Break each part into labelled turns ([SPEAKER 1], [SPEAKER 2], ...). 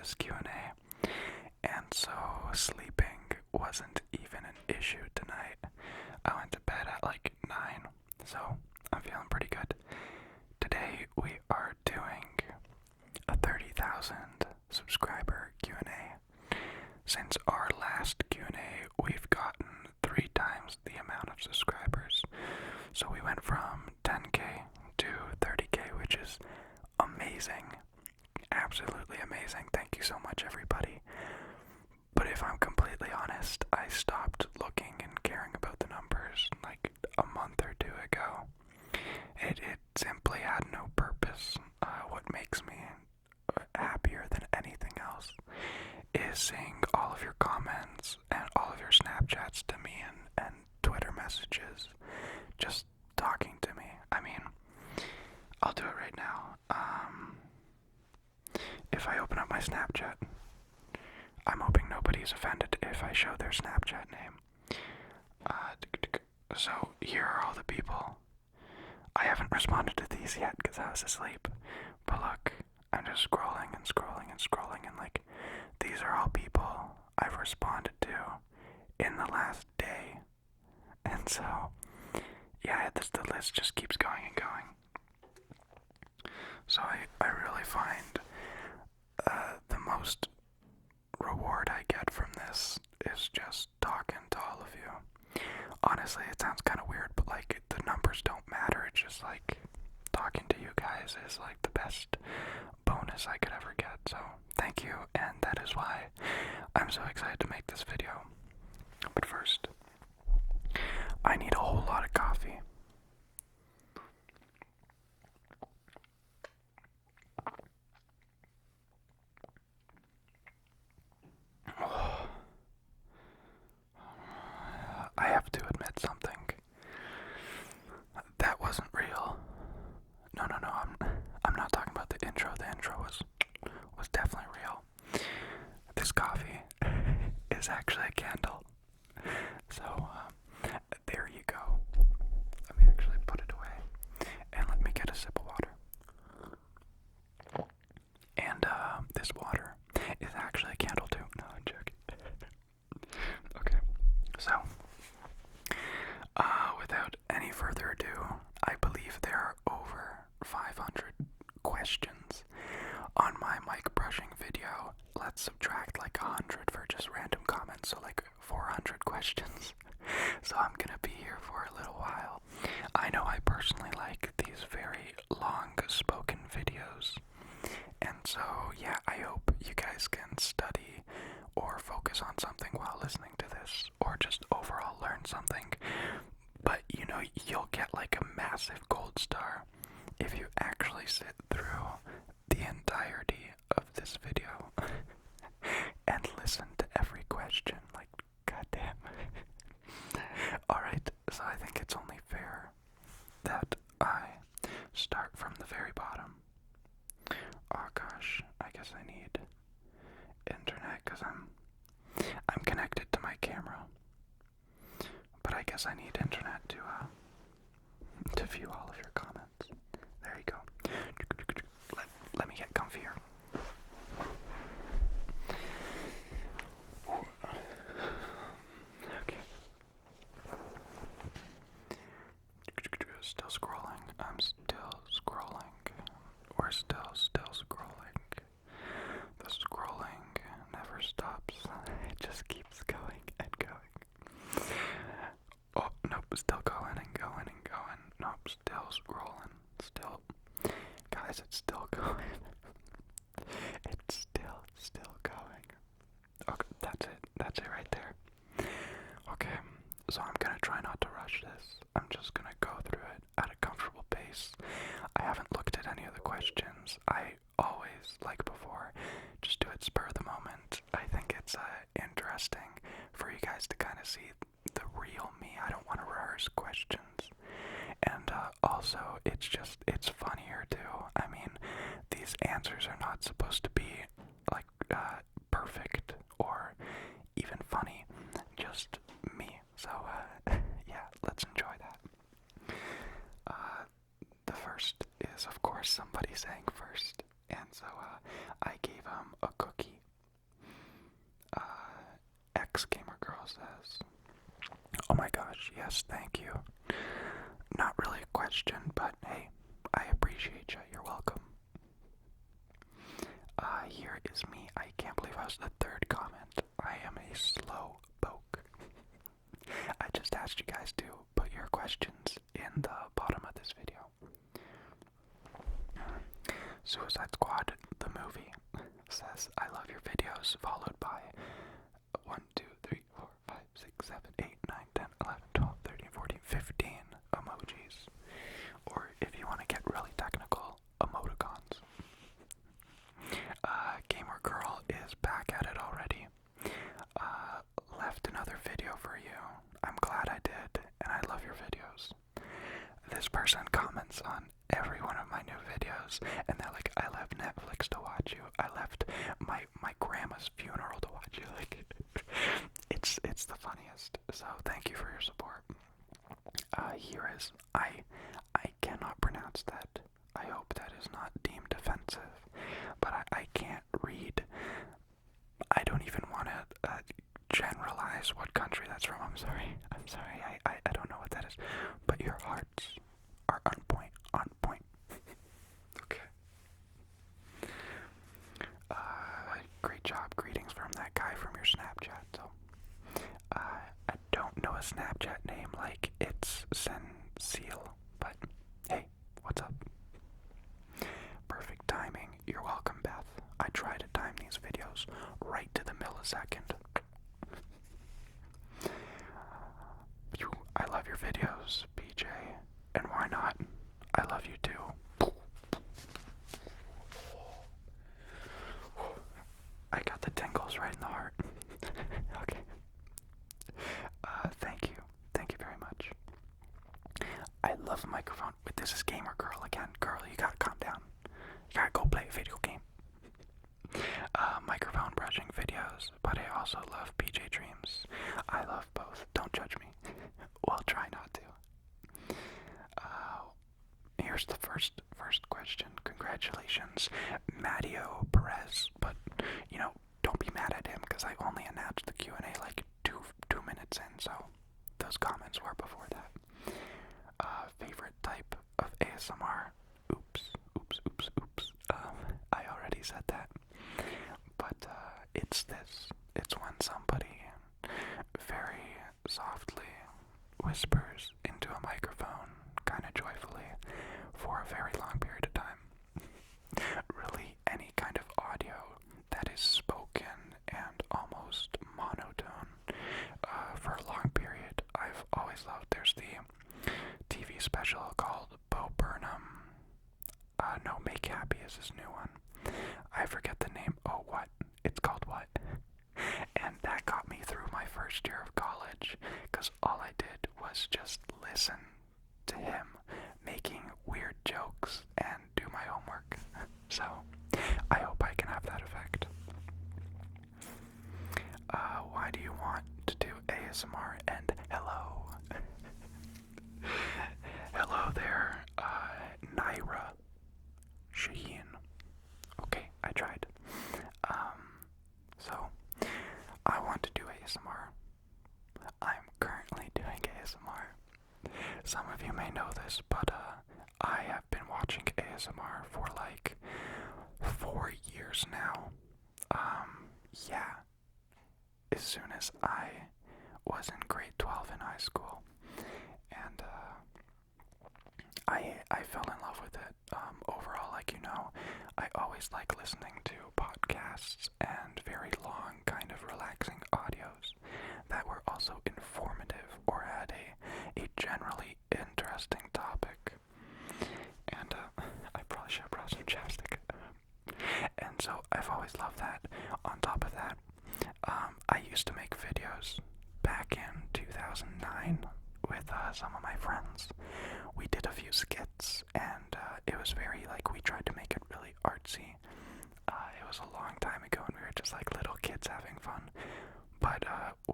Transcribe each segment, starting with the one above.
[SPEAKER 1] this Q&A, and so sleeping wasn't even an issue tonight. I went to bed at like 9, so I'm feeling pretty good. Today we are doing a 30,000 subscriber Q&A. Since our last Q&A, we've gotten 3 times the amount of subscribers. So we went from 10k to 30k, which is amazing. Absolutely amazing. Thank you so much, everybody. But if I'm completely honest, I stopped looking and caring about the numbers like a month or 2 ago. It simply had no purpose. What makes me happier than anything else is seeing all of your comments and all of your Snapchats to me and Twitter messages just talking to me. I mean, I'll do it right now. If I open up my Snapchat, I'm hoping nobody's offended if I show their Snapchat name. So here are all the people. I haven't responded to these yet because I was asleep. But look, I'm just scrolling and scrolling and scrolling, and like, these are all people I've responded to in the last day. And so, yeah, the list just keeps going and going. So I really find the most reward I get from this is just talking to all of you. Honestly, it sounds kind of weird, but like, the numbers don't matter. It's just like talking to you guys is like the best bonus I could ever get. So thank you, and that is why I'm so excited to make this video. But first, I need a whole lot of coffee. I have to admit something. That wasn't real. No, I'm not talking about the intro. The intro was definitely real. This coffee is actually a candle. So, there you go. Let me actually put it away. And let me get a sip of water. And, this water is actually a candle too. No, I'm joking. Okay, so, without any further ado, I believe there are over 500 questions on my mic brushing video. Let's subtract like 100 for just random comments, so like 400 questions. So I'm gonna be here for a little while. I know I personally like these very long spoken videos, and so yeah, I hope you guys can study or focus on something while listening to this, or just overall learn something. But you know, you'll get like a massive gold star if you actually sit through the entirety of this video and listen to every question. Like, goddamn. Alright, so I think it's only fair that I start from the very bottom. Oh gosh, I guess I need internet because I'm connected to my camera. But I guess I need internet to view all of your comments. There you go. Let me get comfier. Okay. Still scrolling. I'm still scrolling. We're still scrolling. The scrolling never stops. It just keeps going and going. Oh, nope, still going and going and going. Nope, still scrolling. Still. Guys, it's still going. It's still going. Okay, that's it right there. Okay, so I'm gonna try not to rush this. I'm just gonna go through it at a comfortable pace. I haven't looked at any of the questions. I always, like before, just do it spur of the moment. I think it's interesting for you guys to kind of see the real me. I don't want to rehearse questions. And also, it's funnier too. I mean, these answers are not supposed to be like perfect or even funny, just me. So yeah, let's enjoy that. The first is, of course, somebody saying first, and so I gave him a cookie. Gamer Girl says, oh my gosh, yes, thank you. Not really a question, but hey, I appreciate you. You're welcome. Here is me. I can't believe I was the third comment. I am a slow poke. I just asked you guys to put your questions in the bottom of this video. Suicide Squad, the movie, says, I love your videos, followed by 1, 2, 3, 4, 5, 6, 7, 8, 9, 10, 11, 12, 13, 14, 15 emojis. Or if you want to get really technical, emoticons. Gamer Girl is back at it already. Left another video for you. I'm glad I did, and I love your videos. This person comments on every one of my new videos, and they're like, I left Netflix to watch you. I left my grandma's funeral to watch you. Like, it's the funniest. So thank you for your support. Here is, I cannot pronounce that. I hope that is not deemed offensive, but I can't read. I don't even want to generalize what country that's from. I'm sorry. I don't know what that is. But your hearts are on point. Okay. Great job. Greetings from that guy from your Snapchat. So, I don't know a Snapchat name like it's Seal, but hey, what's up? Perfect timing. You're welcome, Beth. I try to time these videos right to the millisecond. I love your videos, BJ. And why not? I love you too. I got the tingles right in the heart. Okay. Thank you. Thank you very much. I love microphone. Wait, this is Gamer Girl again. Girl, you gotta calm down. You gotta go play a video game. Microphone brushing videos, but I also love PJ Dreams. I love both. Don't judge me. Well, try not to. Here's the first question. Congratulations, Matteo Perez. But, don't be mad at him because I only announced the Q&A like two minutes in, so those comments were before that. Favorite type of ASMR? Oops. I already said that. But it's this. It's when somebody very softly whispers into a microphone, kind of joyfully, for a very long period of time. Really, any kind of audio that is spoken and almost monotone for a long period, I've always loved. There's the TV special called Bo Burnham. No, Make Happy is his new one. I forget the name. Oh, what? It's called what? And that got me through my first year of college, because all I did was just listen to him making weird jokes and do my homework. So, I hope I can have that effect. Why do you want to do ASMR? And hello. Hello there, Naira Shaheen. Okay, I tried. So, I want to do ASMR. I'm currently doing ASMR. Some of you may know this, but I have been watching ASMR for like 4 years now. Yeah. As soon as I was in grade 12 in high school. And I fell in love with it. Overall, I always like listening to podcasts and very long, kind of relaxing audios that were also informative or had a generally interesting topic. And I probably should have brought some chapstick. And so I've always loved that. On top of that, I used to make videos back in 2009 with some of my friends. We did a few skits, and it was very, we tried to make it really artsy. It was a long time ago, and we were just like little kids having fun. But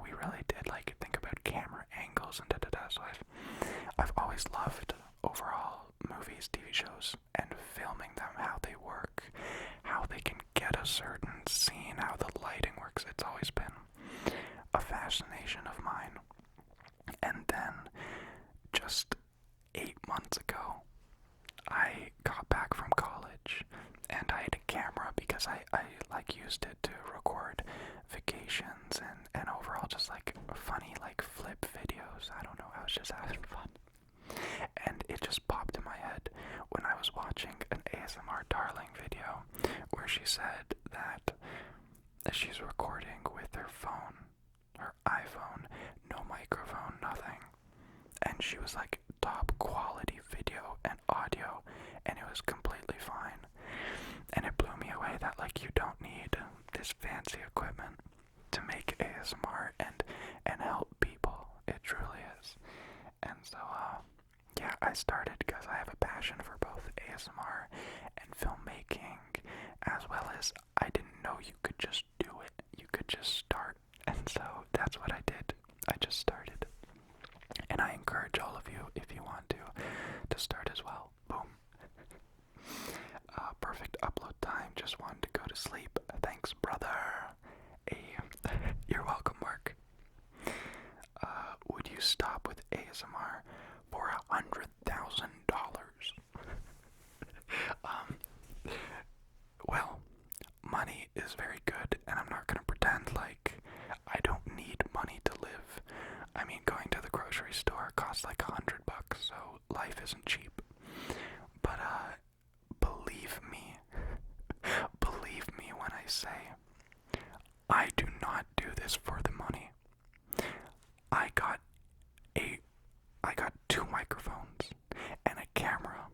[SPEAKER 1] we really did think about camera angles and da-da-da. So I've always loved overall movies, TV shows, and filming them, how they work, how they can get a certain scene, how the lighting works. It's always been a fascination of mine. And then, just 8 months ago, I got back from college, and I had a camera because I like used it to record vacations and overall just like funny like flip videos. I don't know, I was just having fun. And it just popped in my head when I was watching an ASMR Darling video where she said that she's recording with her phone, her iPhone, no microphone, nothing. And she was like top quality video and audio, and it was completely fine. And it blew me away that like you don't need this fancy equipment to make ASMR and help people. It truly is. And so yeah, I started because I have a passion for both ASMR and filmmaking, as well as I didn't know you could just do it. You could just start. And so that's what I did. I just started. And I encourage all of you, if you want to start as well. Boom. Perfect upload time. Just wanted to go to sleep. Thanks, brother. Hey, you're welcome, Mark. Would you stop with ASMR for $100,000? Well, money is very good, and I'm not gonna pretend like I don't need money to live. I mean, going to the grocery store costs like $100, so life isn't cheap. But believe me when I say I do not do this for the money. I got 2 microphones and a camera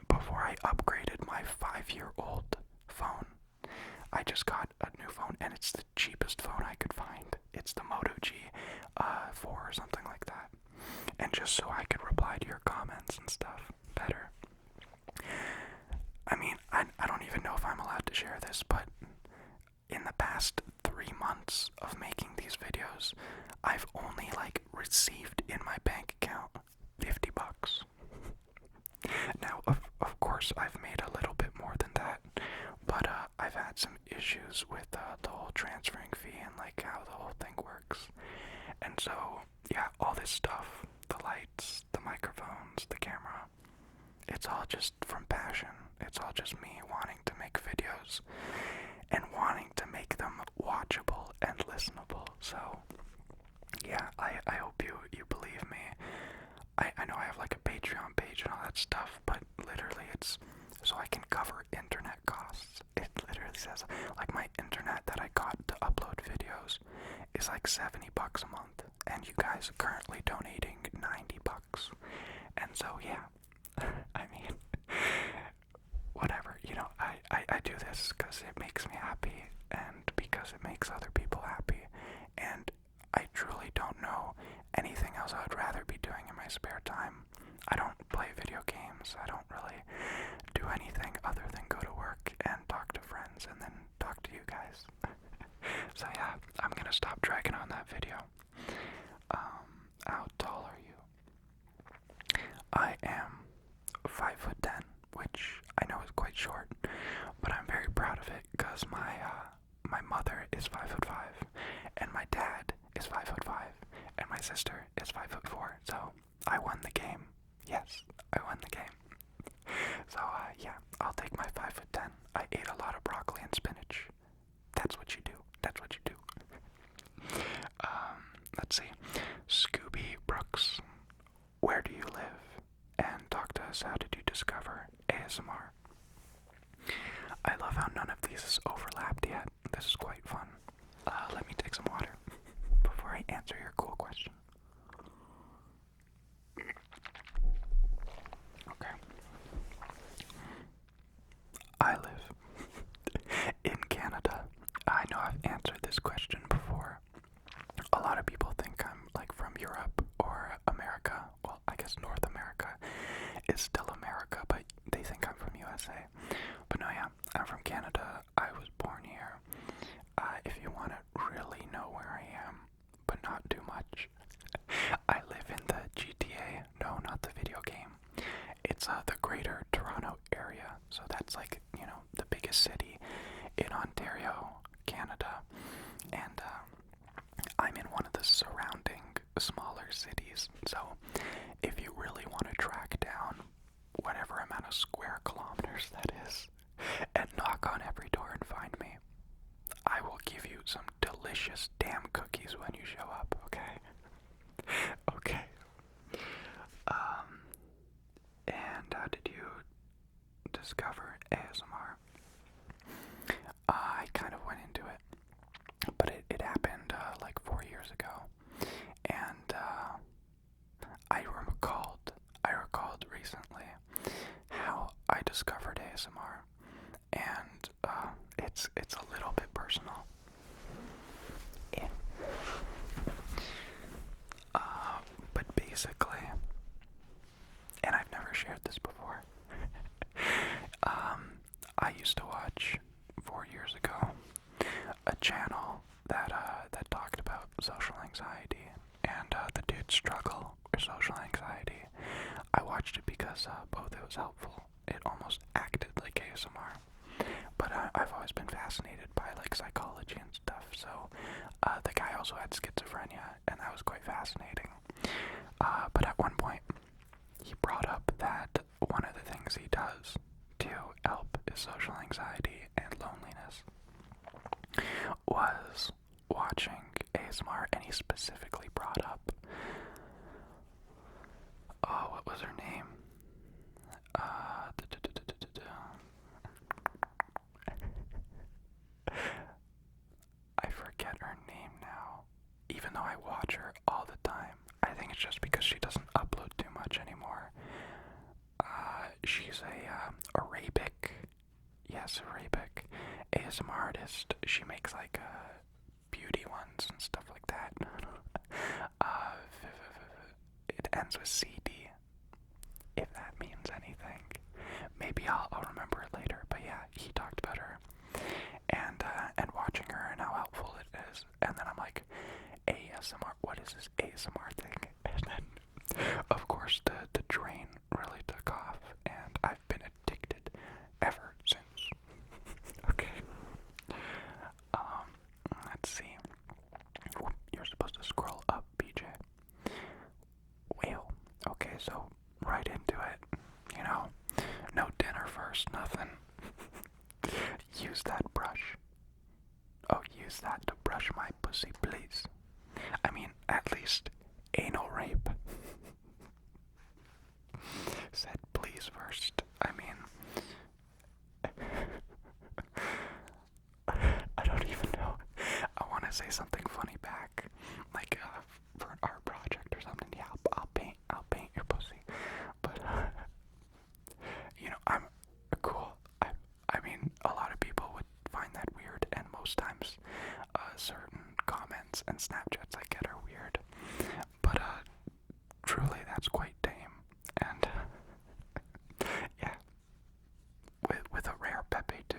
[SPEAKER 1] before I upgraded my 5-year-old phone. I just got a new phone, and it's the cheapest phone I could find. It's the Moto G4 or something like that. And just so I could reply to your comments and stuff better. I mean, I don't even know if I'm allowed to share this, but in the past 3 months of making these videos, I've only like received in my bank account $50. Now, of course, I've made a little bit more than that, but I've had some issues with the whole transferring fee and like how the whole thing works. And so, yeah, all this stuff, the lights, the microphones, the camera, it's all just from passion. It's all just me wanting to make videos and wanting to make them watchable and listenable. So, yeah, I hope you believe me. I know I have like a Patreon page and all that stuff, but literally it's so I can cover internet costs. It literally says, like, my internet that I got to upload videos is like $70 a month, and you guys are currently donating $90. And so, yeah, I mean, whatever, you know, I do this because it makes me happy, and because it makes other people happy, and I truly don't know anything else I would rather be doing in my spare time. I don't play video games. I don't really do anything other than go to work and talk to friends and then talk to you guys. So yeah, I'm gonna stop dragging on that video. How tall are you? I am 5'10", which I know is quite short, but I'm very proud of it because my mother is 5'5", and my dad is 5'5", and my sister is 5'4". So I won the game. Yes, I won the game. So yeah, I'll take my 5'10". I ate a lot of broccoli and spinach. That's what you do. That's what you do. Let's see. Scooby Brooks, where do you live? And talk to us, how did you discover ASMR? I love how none of these is overlapped yet. This is quite fun. Let me take some water before I answer your cool question. Okay. I live in Canada. I know I've answered this question before. A lot of people think I'm like from Europe or America. Well, I guess North America is still America, but they think I'm from USA. But no, yeah, I'm from Canada. I was born here. If you want to really know where I am, but not too much, I live in the GTA. No, not the video game. It's the Greater Toronto area. So that's like, you know, the biggest city in Ontario, Canada. And cookies. So if you really want to track down whatever amount of square kilometers that is, and knock on every door and find me, I will give you some delicious damn cookies when you show up, okay? Okay. And how did you discover ASMR? I kind of went into it, but it happened like 4 years ago, and I recalled recently how I discovered ASMR, and it's a little bit personal. Yeah. But basically, and I've never shared this before. I used to watch 4 years ago a channel that talked about social anxiety and the dude's struggle with social anxiety. I watched it because both it was helpful. It almost acted like ASMR, but I've always been fascinated by like psychology and stuff. So the guy also had schizophrenia, and that was quite fascinating. But at one point, he brought up that one of the things he does to help his social anxiety and loneliness was watching ASMR, and he specifically brought up, oh, what was her name? I forget her name now, even though I watch her all the time. I think it's just because she doesn't upload too much anymore. She's a Arabic, yes, Arabic ASMR artist. She makes like beauty ones and stuff like that. It ends with CD, if that means anything. Maybe I'll remember it later. But yeah, he talked about her and watching her and how helpful it is. And then I'm like, ASMR, what is this ASMR thing? And then, of course, the drain really took off, and I've been addicted ever since. Okay. Let's see. You're supposed to scroll up, BJ. Well, okay, so right into it. You know, no dinner first, nothing. Use that brush. Oh, use that to brush my pussy, please. I mean, at least anal rape. Said please first. I mean, I don't even know. I want to say something funny back, like for an art project or something. Yeah, I'll paint your pussy. But you know, I'm cool. I mean, a lot of people would find that weird, and most times, certain comments and Snapchats I get are weird. But truly, that's quite tame. And yeah, with a rare Pepe too.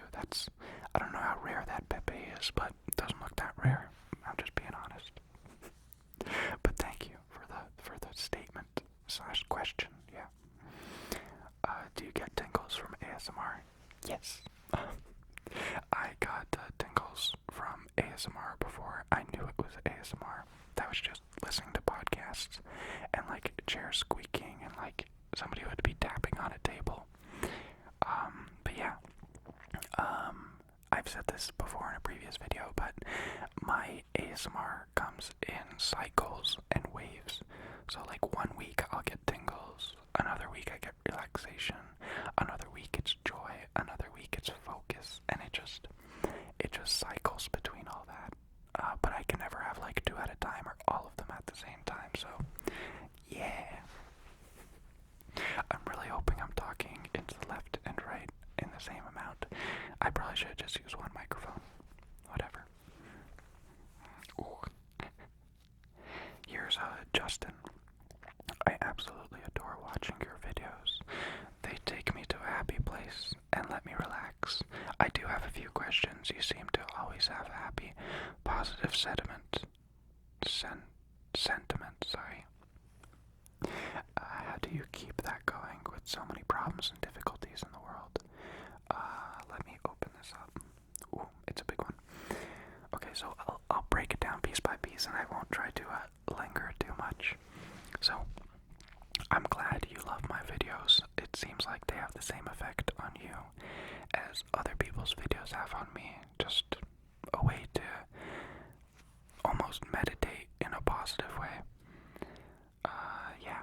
[SPEAKER 1] I don't know how rare that Pepe is, but it doesn't look that rare. I'm just being honest. But thank you for the statement / question. Yeah. Do you get tingles from ASMR? Yes. I got tingles from ASMR before I knew it was ASMR. That was just listening to podcasts and like chairs squeaking and like somebody would be tapping on a table. But yeah, I've said this before in a previous video, but my ASMR comes in cycles and waves. So like 1 week I'll get tingles, another week I get relaxation, another week it's joy, another week it's focus, and it just cycles between all that. But I can never have like 2 at a time or all of them at the same time, so yeah. I'm really hoping I'm talking into the left and right in the same amount. I probably should just use one microphone. Whatever. Ooh. Here's Justin. I absolutely adore watching your videos. They take me to a happy place and let me relax. I do have a few questions. You seem to always have a happy, positive sentiment. Sorry. How do you keep that going with so many problems and difficulties in the world? Let me open this up. Ooh, it's a big one. Okay, so I'll break it down piece by piece, and I won't try to linger too much. So the same effect on you as other people's videos have on me. Just a way to almost meditate in a positive way. Yeah.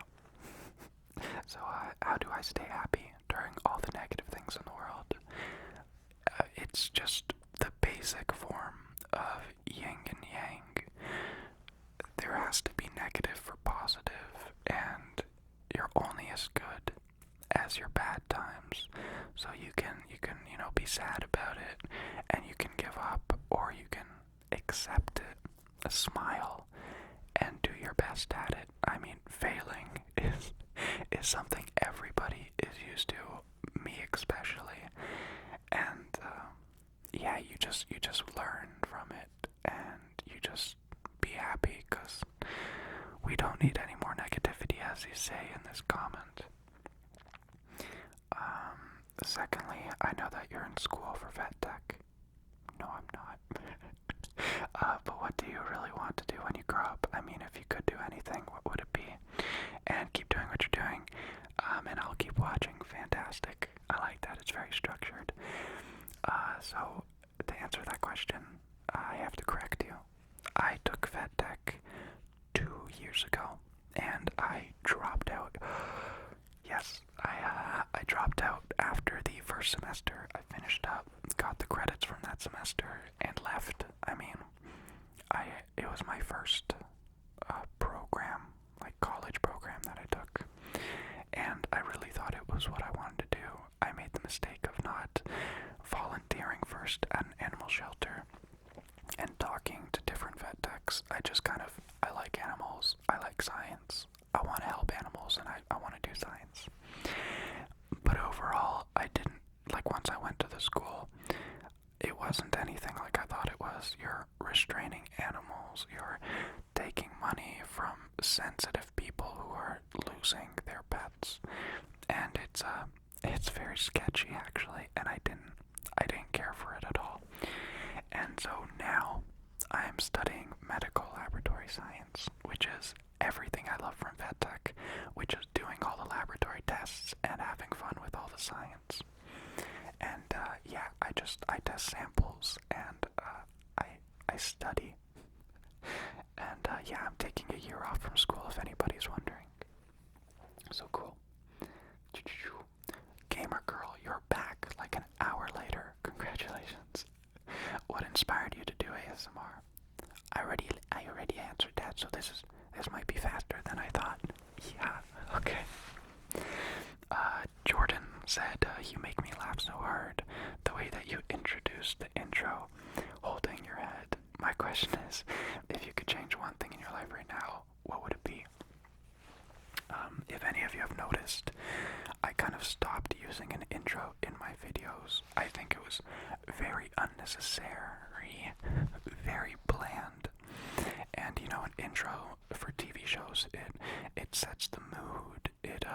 [SPEAKER 1] So, how do I stay happy during all the negative things in the world? It's just the basic form of yin and yang. There has to be negative for positive, and you're only as good as your bad times. So you can be sad about it, and you can give up, or you can accept it, smile, and do your best at it. I mean, failing is something everybody is used to, me especially, and yeah, you just learn from it, and you just be happy, because we don't need any more negativity, as you say in this comment. Secondly, I know that you're in school for vet tech. No, I'm not. But what do you really want to do when you grow up? I mean, if you could do anything, what would it be? And keep doing what you're doing, and I'll keep watching. Fantastic. I like that. It's very structured. So, to answer that question, I have to correct you. I took vet tech 2 years ago, and I dropped out. Yes, I dropped out after the first semester. I finished up, got the credits from that semester, and left. I mean, it was my first program, like college program that I took, and I really thought it was what I wanted to do. I made the mistake of not volunteering first at an animal shelter and talking to different vet techs. I like animals, I like science, I want to help animals, and I want to do science. But overall, I didn't, once I went to the school, it wasn't anything like I thought it was. You're restraining animals, you're taking money from sensitive people who are losing their pets, and it's very sketchy, actually, and I didn't care for it at all. And so now I am studying medical laboratory science, which is everything I love from vet tech, which is doing all the laboratory tests and having fun with all the science. And yeah, I test samples, and I study. And yeah, I'm taking a year off from school, if anybody's wondering. So cool. Gamer girl, you're back like an hour later. Congratulations. What inspired you to do ASMR? I already answered that, so this might be faster than I thought. Yeah, okay. Jordan said, you make me laugh so hard. The way that you introduced the intro, holding your head. My question is, if you could change one thing in your life right now, what would it be? If any of you have noticed, I kind of stopped using an intro in my videos. I think it was very unnecessary, very bland. And an intro for TV shows, it sets the mood, it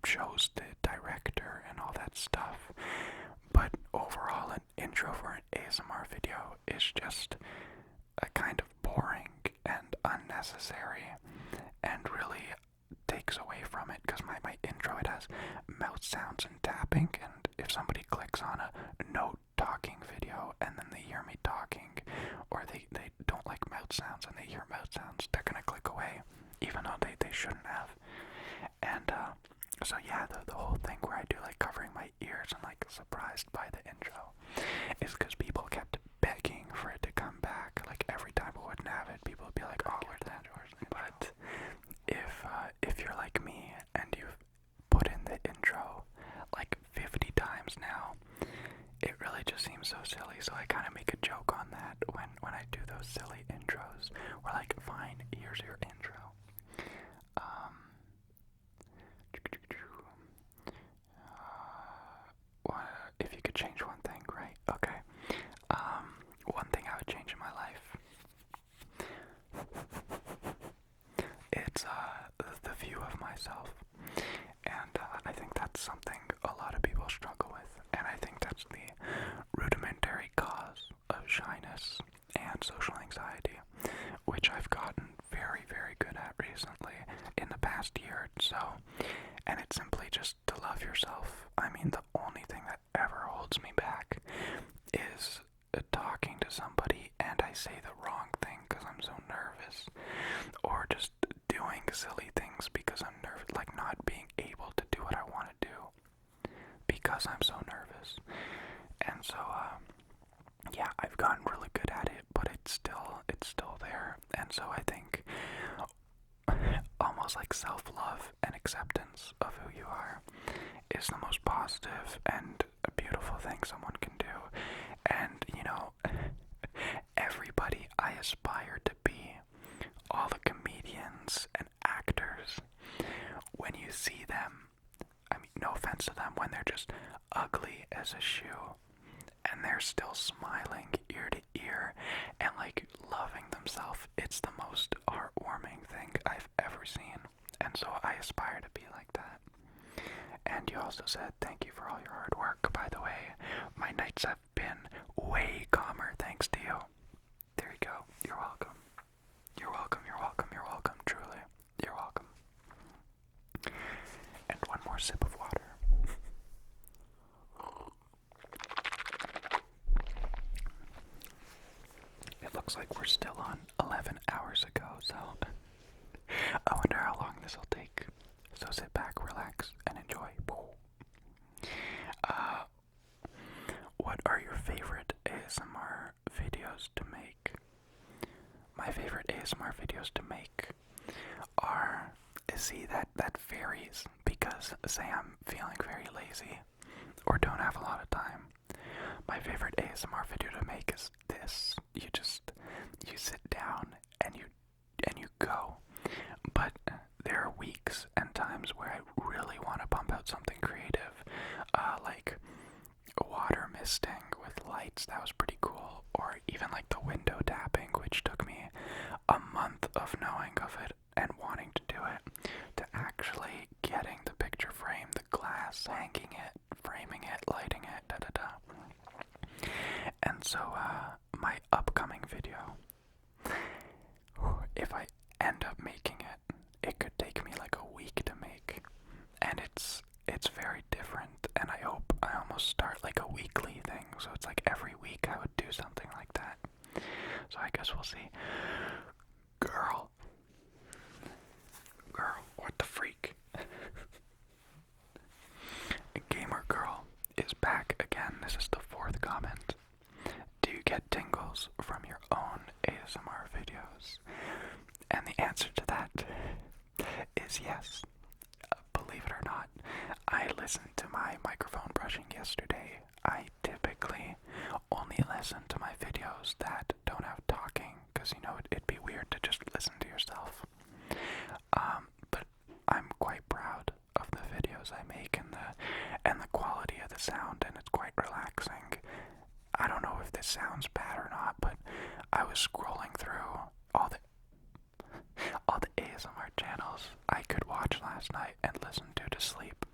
[SPEAKER 1] shows the director and all that stuff. But overall, an intro for an ASMR video is just a kind of boring and unnecessary, and really takes away from it, because my intro, it has mouth sounds and tapping, and if somebody clicks on a no talking video and then they hear me talking, or they don't like mouth sounds and they hear mouth sounds, they're gonna click away, even though they shouldn't have. And so yeah, the whole thing where I do covering my ears and surprised by the intro is because people kept begging for it to come back. Every time I wouldn't have it, people would be like, oh, where's the intro? But if you're like me and you've put in the intro 50 times now, it really just seems so silly. So I kind of make a joke on that when I do those silly intros. We're like, fine, here's your intro. If you could change one thing, right? Okay. One thing I would change in my life. It's the view of myself, and I think that's something a lot of people struggle with, and I think that's the rudimentary cause of shyness and social anxiety, which I've gotten very, very good at recently in the past year or so, and it's simply just to love yourself. I mean, the I say the wrong thing because I'm so nervous, or just doing silly things because I'm nervous, like not being able to do what I want to do because I'm so nervous. And so, yeah, I've gotten really good at it, but it's still there. And so I think almost like self-love and acceptance of who you are is the most positive and beautiful thing someone can do. And, you know, everybody I aspire to be, all the comedians and actors, when you see them, I mean, no offense to them, when they're just ugly as a shoe, and they're still smiling ear to ear and like loving themselves, it's the most heartwarming thing I've ever seen. And so I aspire to be like that. And you also said thank you for all your hard work. By the way, my nights have been way calmer thanks to you. There you go. You're welcome. You're welcome. You're welcome. You're welcome. Truly. You're welcome. And one more sip of water. It looks like we're still on 11 hours ago, so I wonder how long this will take. So sit back, relax, and enjoy. What are your favorite ASMR videos to make? My favorite ASMR videos to make are, that varies, because say I'm feeling very lazy or don't have a lot of time. My favorite ASMR video to make is this. You sit down and you go. But there are weeks and times where I really want to pump out something creative, like water misting with lights. That was pretty cool. Or even like the window tapping, which took me a month of knowing of it and wanting to do it, to actually getting the picture frame, the glass, hanging it, framing it, lighting it, da-da-da. And so, my upcoming video, if I end up making it, it could take me like a week to make, and it's very different, and I hope I almost start like a weekly thing, so it's like every week I would do something like that. So I guess we'll see. Girl, what the freak? Gamer Girl is back again. This is the 4th comment. Do you get tingles from your own ASMR videos? And the answer to that is yes. Believe it or not, I listened to my microphone brushing yesterday. I typically only listen to my videos that don't have talking, because, you know, it'd be weird to just listen to yourself. But I'm quite proud of the videos I make and the quality of the sound, and it's quite relaxing. I don't know if this sounds bad or not, but I was scrolling through all the ASMR channels I could watch last night and listen to sleep.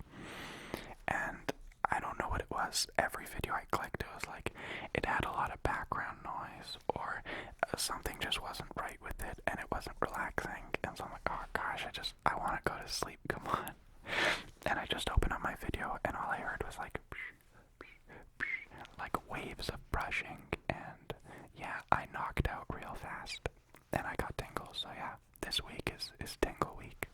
[SPEAKER 1] And I don't know what it was. Every video I clicked, it was like it had a lot of background noise, or something just wasn't right with it, and it wasn't relaxing. And so I'm like, oh gosh, I want to go to sleep. Come on. And I just opened up my video, and all I heard was like waves of brushing, and yeah, I knocked out real fast, and I got tingles. So yeah, this week is tingle week.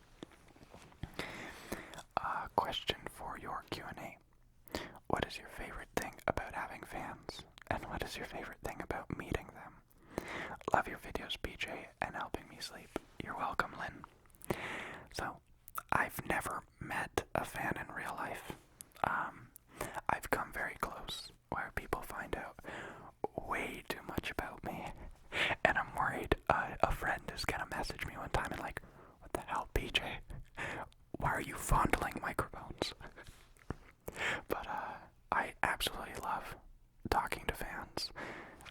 [SPEAKER 1] Question for your Q&A. What is your favorite thing about having fans, and what is your favorite thing about meeting them? Love your videos, BJ, and helping me sleep. You're welcome, Lynn. So, I've never met a fan in real life. I've come very close, where people find out way too much about me, and I'm worried a friend is gonna message me one time and like, what the hell, BJ? Why are you fondling microphones? But I absolutely love talking to fans.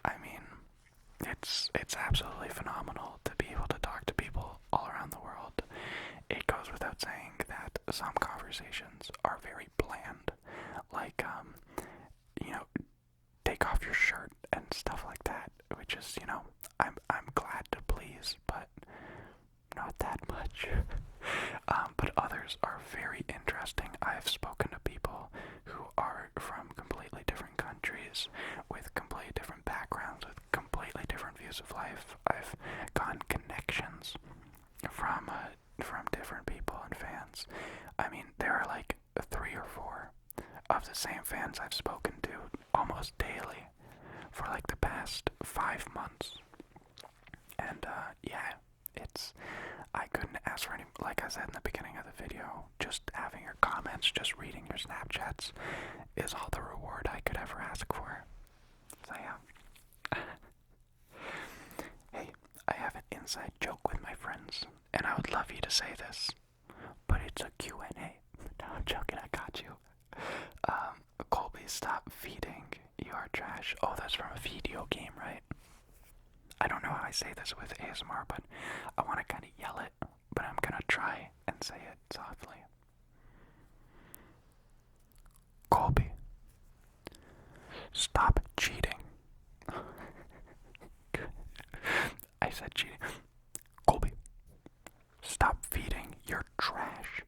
[SPEAKER 1] I mean, it's absolutely phenomenal to be able to talk to people all around the world. It goes without saying that some conversations are very bland, like you know, take off your shirt and stuff like that, which is, you know, I'm glad to please, but not that much. But others are very interesting. I've spoken to people who are from completely different countries, with completely different backgrounds, with completely different views interviews of life, I've gotten connections from different people and fans. I mean, there are like 3 or 4 of the same fans I've spoken to almost daily for like the past 5 months. And yeah, I couldn't ask for any, like I said in the beginning of the video, just having your comments, just reading your Snapchats is all the reward I could ever ask for. So yeah. Hey, I have an inside joke with my friends, and I would love you to say this, but it's a Q&A. No, I'm joking, I got you. Colby, stop feeding. You are trash. Oh, that's from a video game, right? I don't know how I say this with ASMR, but I want to kind of yell it, but I'm gonna try and say it softly. Colby, stop cheating. I said cheating. Colby, stop feeding. You're trash.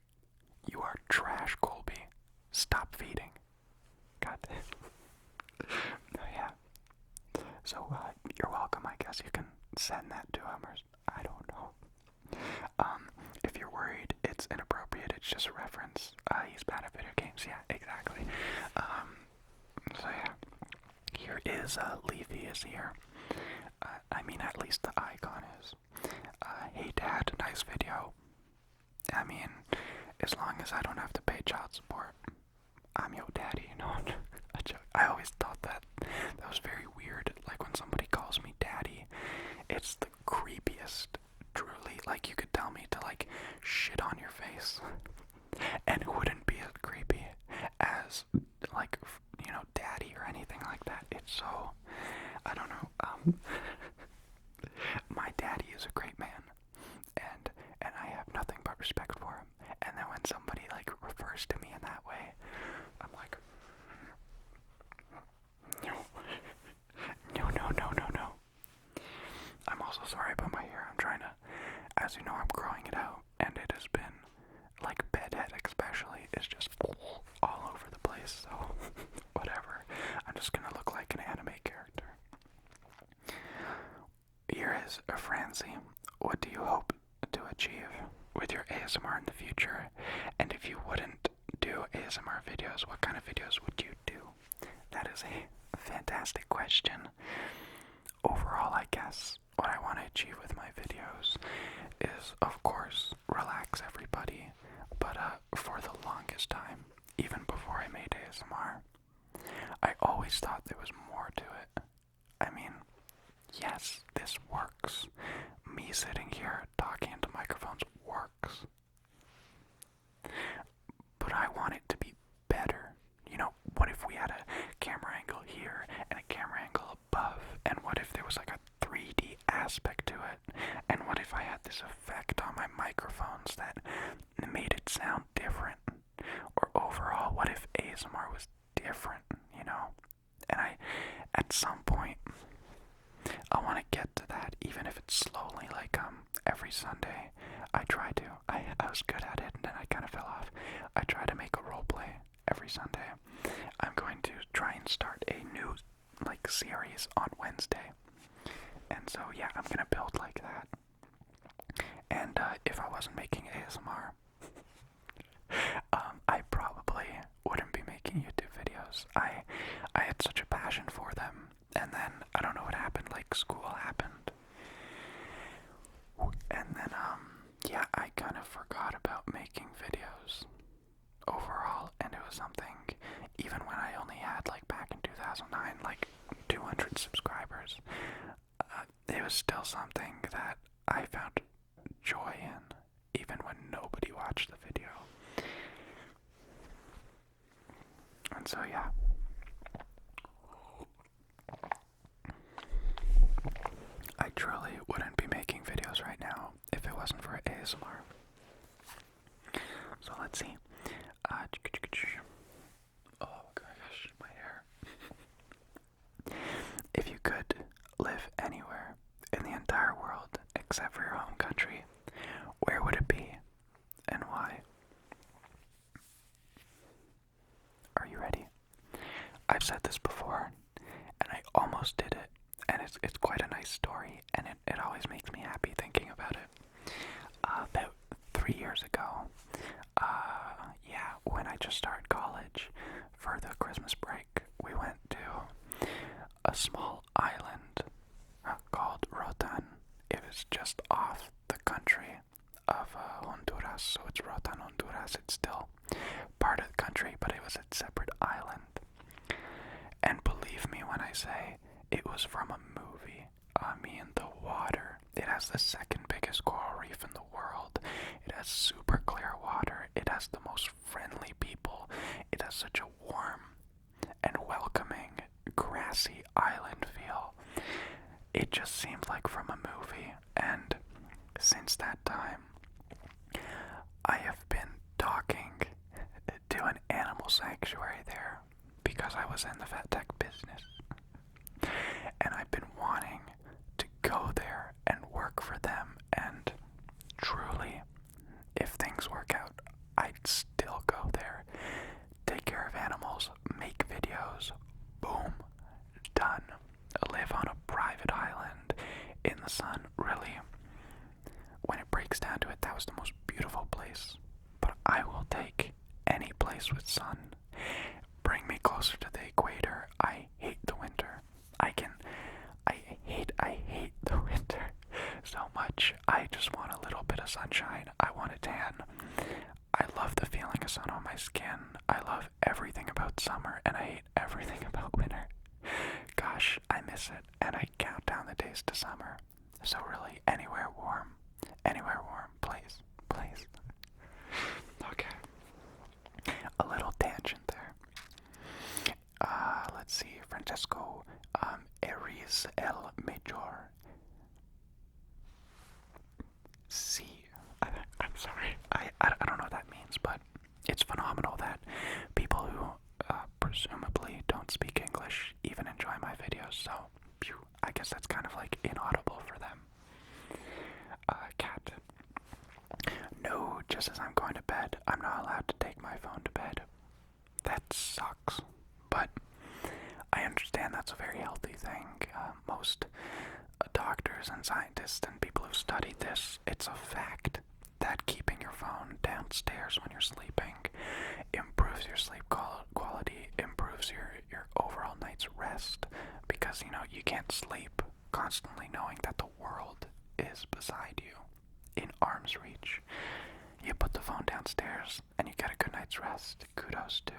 [SPEAKER 1] You are trash, Colby. Stop feeding. God damn. Oh, yeah. So, you're welcome. I guess you can send that to him, or I don't know. If you're worried it's inappropriate, it's just a reference. He's bad at video games. Yeah, exactly. So yeah, here is Leafy is here. I mean, at least the icon is. Hey Dad, nice video. I mean, as long as I don't have to pay child support, I'm your daddy, you know. I always thought that was very weird. Like when somebody calls me daddy, it's the creepiest. Truly, like you could tell me to like shit on your face, and it wouldn't be as creepy as like, you know, daddy or anything like that. It's so, I don't know. My daddy is a great man, and I have nothing but respect for him. And then when somebody like refers to me in that way, I'm like, no. I'm also sorry about my hair. I'm trying to, as you know, I'm growing it out, and it has been, like bedhead especially, is just all over the place, so whatever. I'm just gonna look like an anime character. Here is Francie. What do you hope to achieve with your ASMR in the future? And if you wouldn't do ASMR videos, what kind of videos would you do? That is a fantastic question. Overall, I guess what I want to achieve with my videos is, of course, relax everybody. But for the longest time, even before I made ASMR, I always thought there was more to it. I mean, yes, this works. Me sitting here talking into microphones works. But I want it to be better. You know, what if we had a camera angle here and a camera angle above? And what if there was like a 3D aspect to it? And what if I had this effect on my microphones that made it sound different? Or overall, what if ASMR was different, you know? And at some point, I want to get to that, even if it's slowly, like, every Sunday, I try to. I was good at it, and then I kind of fell off. I try to make a roleplay every Sunday. I'm going to try and start a new, like, series on Wednesday. And so, yeah, I'm gonna build like that. And, if I wasn't making ASMR, I probably wouldn't be making YouTube videos. I had such a passion for them, and then I don't know what happened, like school happened, and then yeah, I kind of forgot about making videos overall, and it was something, even when I only had, like, back in 2009, like 200 subscribers, it was still something that I found joy in, even when nobody watched the video. And so, yeah. I truly wouldn't be making videos right now if it wasn't for ASMR. So let's see. Oh gosh, my hair. If you could live anywhere in the entire world except for your home country, where would it be and why? Are you ready? I've said this before, and I almost did it, and it's quite a nice story, is just off the country of Honduras, so it's Rotan, Honduras. It's still part of the country, but it was a separate island. And believe me when I say it was from a movie. I mean, the water. It has the second biggest coral reef in the world. It has super clear water. It has the most friendly people. It has such a warm and welcoming, grassy island feel. It just seemed like from a movie. And since that time, I have been talking to an animal sanctuary there because I was in the vet tech business. And I've been wanting to go there and work for them, and truly, if things work out, I'd still go there, take care of animals, make videos, boom, done. Live on a private island in the sun. Really, when it breaks down to it, that was the most beautiful place. But I will take any place with sun. Bring me closer to the equator. I hate the winter. I hate the winter so much. I just want a little bit of sunshine. I want a tan. I love the feeling of sun on my skin. I love everything about summer, and I hate everything about winter. Gosh, I miss it, and I count down the days to summer. So really, anywhere warm, please. Okay. A little tangent there. Let's see, Francesco, Eris El Major. I'm sorry, I don't know what that means, but it's phenomenal that people who presumably don't speak English even enjoy my videos, so I guess that's kind of like inaudible for them. Cat. No, just as I'm going to bed, I'm not allowed to take my phone to bed. That sucks, but I understand that's a very healthy thing. Most doctors and scientists and people who studied this, it's a fact that keeping your phone downstairs when you're sleeping improves your sleep quality, improves your overall night's rest, because, you can't sleep constantly knowing that the world is beside you, in arm's reach. You put the phone downstairs and you get a good night's rest. Kudos to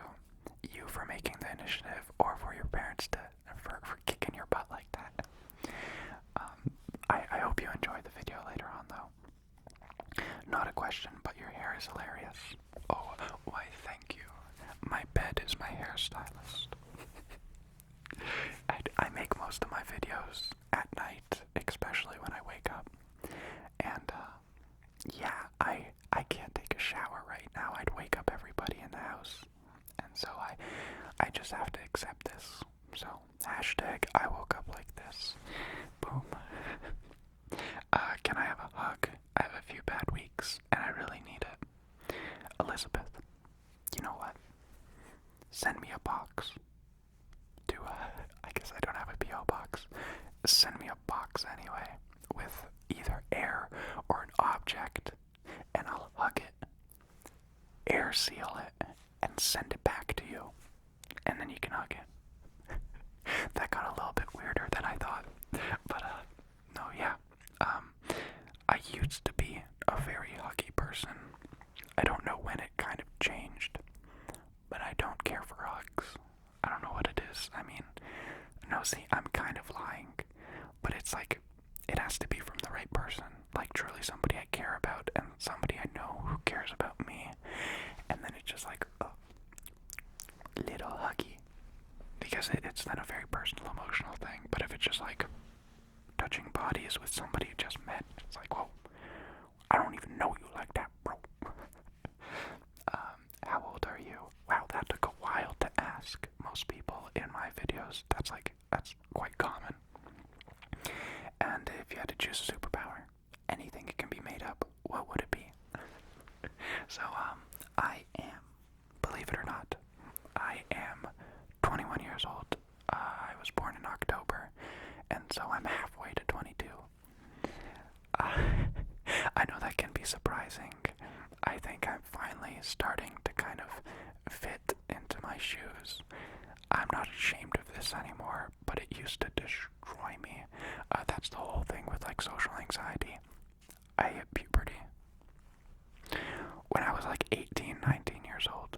[SPEAKER 1] you for making the initiative, or for your parents for kicking your butt like that. I hope you enjoyed the video later on, though. Not a question, but your hair is hilarious. Oh, why, thank you. My bed is my hairstylist. I make most of my videos at night, especially when I wake up. And, yeah, I can't take a shower right now. I'd wake up everybody in the house. And so I just have to accept this. So, hashtag I woke up like this. Boom. Can I have a hug? I have a few bad weeks, and I really need it. Elizabeth, you know what? Send me a box. I guess I don't have a P.O. box. Send me a box anyway, with either air or an object, and I'll hug it, air seal it, and send it back to you, and then you can hug it. That got a little bit weirder than I thought, but no, yeah. I used to be a very huggy person. I don't know when it kind of changed, but I don't care for hugs. I don't know what it is. I mean, no, see, I'm kind of lying, but it's like, it has to be from the right person, like truly somebody I care about, and somebody I know who cares about me, and then it's just like, a little huggy, because it's not a very personal, emotional thing. But if it's just like touching bodies with somebody you just met, it's like, whoa, I don't even know you like that, bro. How old are you? Wow, that took a while to ask. Most people in my videos, that's quite common. And if you had to choose a superpower, anything it can be made up, what would it be? So, I am, believe it or not, I am 21 years old. I was born in October, and so I'm halfway to 22. I know that can be surprising. I think I'm finally starting to kind of fit into my shoes. I'm not ashamed of this anymore, but it used to destroy me. That's the whole thing with like social anxiety. I hit puberty when I was like 18, 19 years old.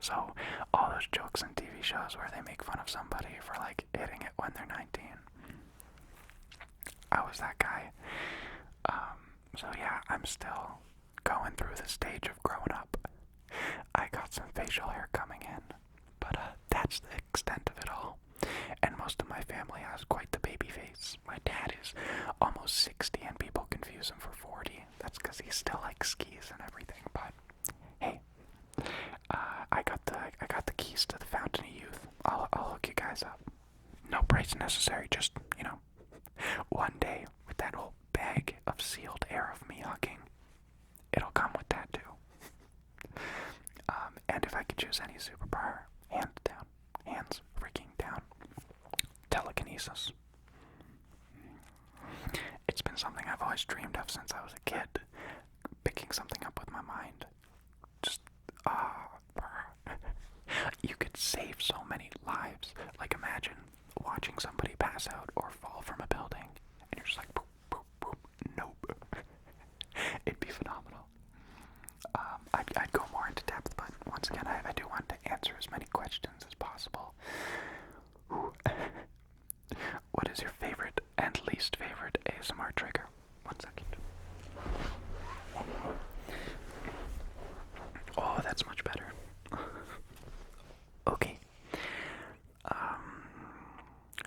[SPEAKER 1] So all those jokes in TV shows where they make fun of somebody for like hitting it when they're 19, I was that guy. So yeah, I'm still going through the stage of growing up. I got some facial hair coming in, but that's the extent of it all. And most of my family has quite the baby face. My dad is almost 60 and people confuse him for 40. That's because he still likes skis and everything. But hey, I got the keys to the fountain of youth. I'll hook you guys up. No price necessary. Just one day with that whole bag of sealed air of me hugging. It'll come with that too. And if I could choose any superpower, hands freaking down, telekinesis. It's been something I've always dreamed of since I was a kid. Picking something up with my mind. Just, you could save so many lives. Like imagine watching somebody pass out or fall from a building, and you're just like, boop, boop, boop, nope. It'd be phenomenal. I'd go more into depth, but once again, I do want to answer as many questions as possible. What is your favorite and least favorite ASMR trigger? 1 second. Oh, that's much better. Okay.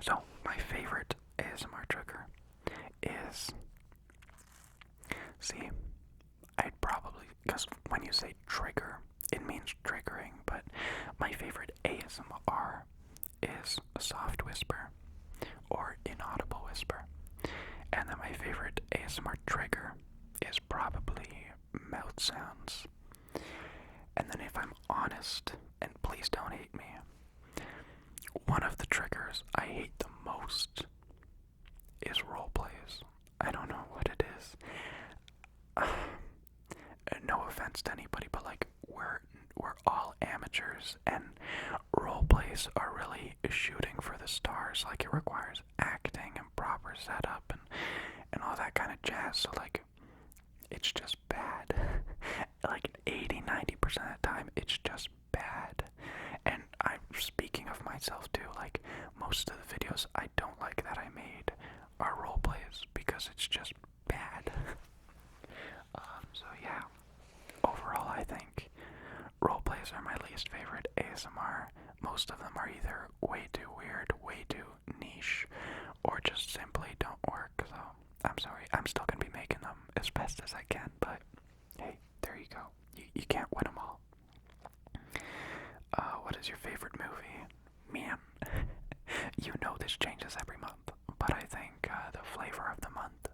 [SPEAKER 1] So, my favorite ASMR trigger is... See, I'd probably... Because when you say trigger, it means triggering, but my favorite ASMR is a soft whisper or inaudible whisper. And then my favorite ASMR trigger is probably mouth sounds. And then if I'm honest, and please don't hate me, one of the triggers I hate the most is roleplays. I don't know what it is. No offense to anybody, but like we're all amateurs, and roleplays are really shooting for the stars. Like it requires acting and proper setup and all that kind of jazz. So like it's just bad. Like 80-90% of the time, it's just bad. And I'm speaking of myself too. Like most of the videos I don't like that I made are roleplays because it's just bad. So yeah, overall I think roleplays are my least favorite ASMR. Most of them are either way too weird, way too niche, or just simply don't work. So I'm sorry, I'm still gonna be making them as best as I can, but hey, there you go. You can't win them all. What is your favorite movie? Man, you know this changes every month, but I think the flavor of the month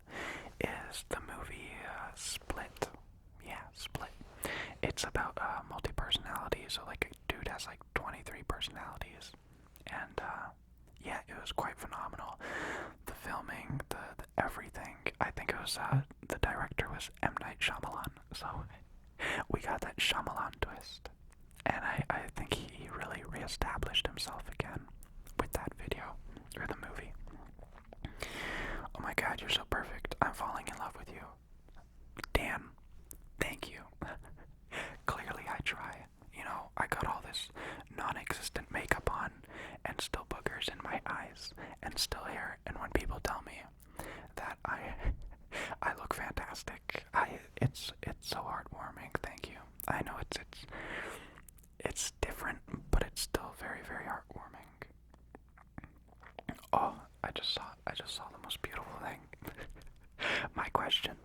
[SPEAKER 1] is the movie Split. Yeah, Split. It's about multi-personality, so like a dude has like 23 personalities, and yeah, it was quite phenomenal. The filming, the everything. I think it was the director was M. Night Shyamalan, so we got that Shyamalan twist, and I think he really reestablished himself again with that video or the movie. Oh my God, you're so perfect. I'm falling in love with you. Dan, thank you. Clearly I try. I got all this non-existent makeup on and still boogers in my eyes and still hair, and when people tell me that I look fantastic, it's so heartwarming. Thank you. I know it's different, but it's still very, very heartwarming. Oh, I just saw the most beautiful thing. My question: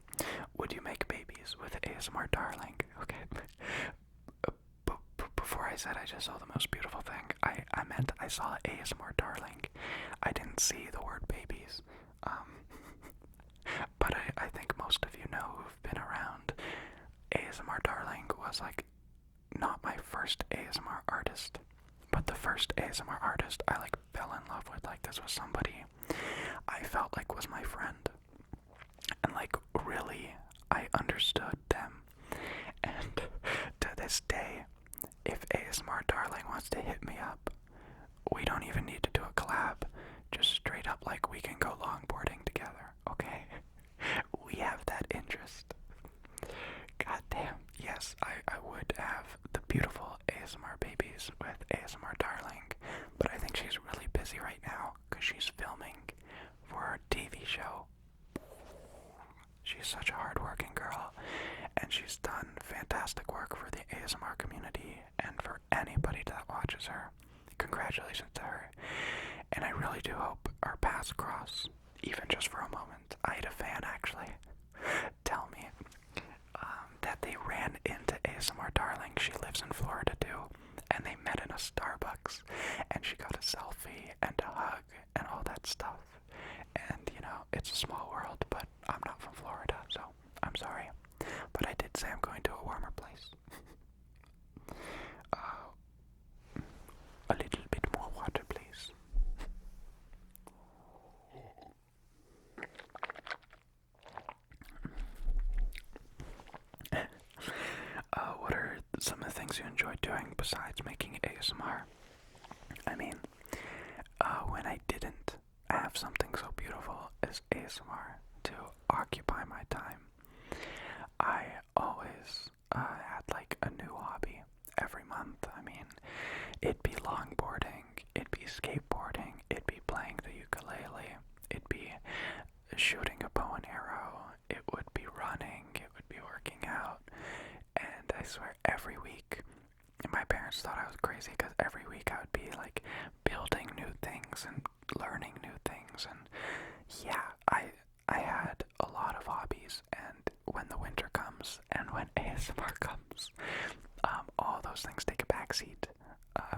[SPEAKER 1] would you make babies with ASMR darling? Okay. Before I said I just saw the most beautiful thing, I meant I saw ASMR darling. I didn't see the word babies. But I think most of you know who've been around. ASMR darling was like not my first ASMR artist, but the first ASMR artist I like fell in love with. Like this was somebody I felt like was my friend, and like really I understood them. And to this day, if ASMR darling wants to hit me up, we don't even need to do a collab. Just straight up like we can go longboarding together, okay? she's such a hardworking girl, and she's done fantastic work for the ASMR community and for anybody that watches her. Congratulations to her. And I really do hope our paths cross, even just for a moment. I had a fan actually tell me that they ran into ASMR Darling. She lives in Florida too, and they met in a Starbucks, and she got a selfie and a hug and all that stuff. And you know, it's a small world, but I'm not from Florida, so I'm sorry. But I did say I'm going to a warmer place. A little bit more water, please. What are some of the things you enjoy doing besides making ASMR? I mean, when I didn't have something so beautiful as ASMR to occupy my time, I always had like a new hobby every month. I mean, it'd be longboarding, it'd be skateboarding, it'd be playing the ukulele, it'd be shooting a bow and arrow, it would be running, it would be working out. And I swear every week, my parents thought I was crazy because every week I would be like building new things and learning new things. And yeah, I had a lot of hobbies, and when the winter comes and when ASMR comes, all those things take a backseat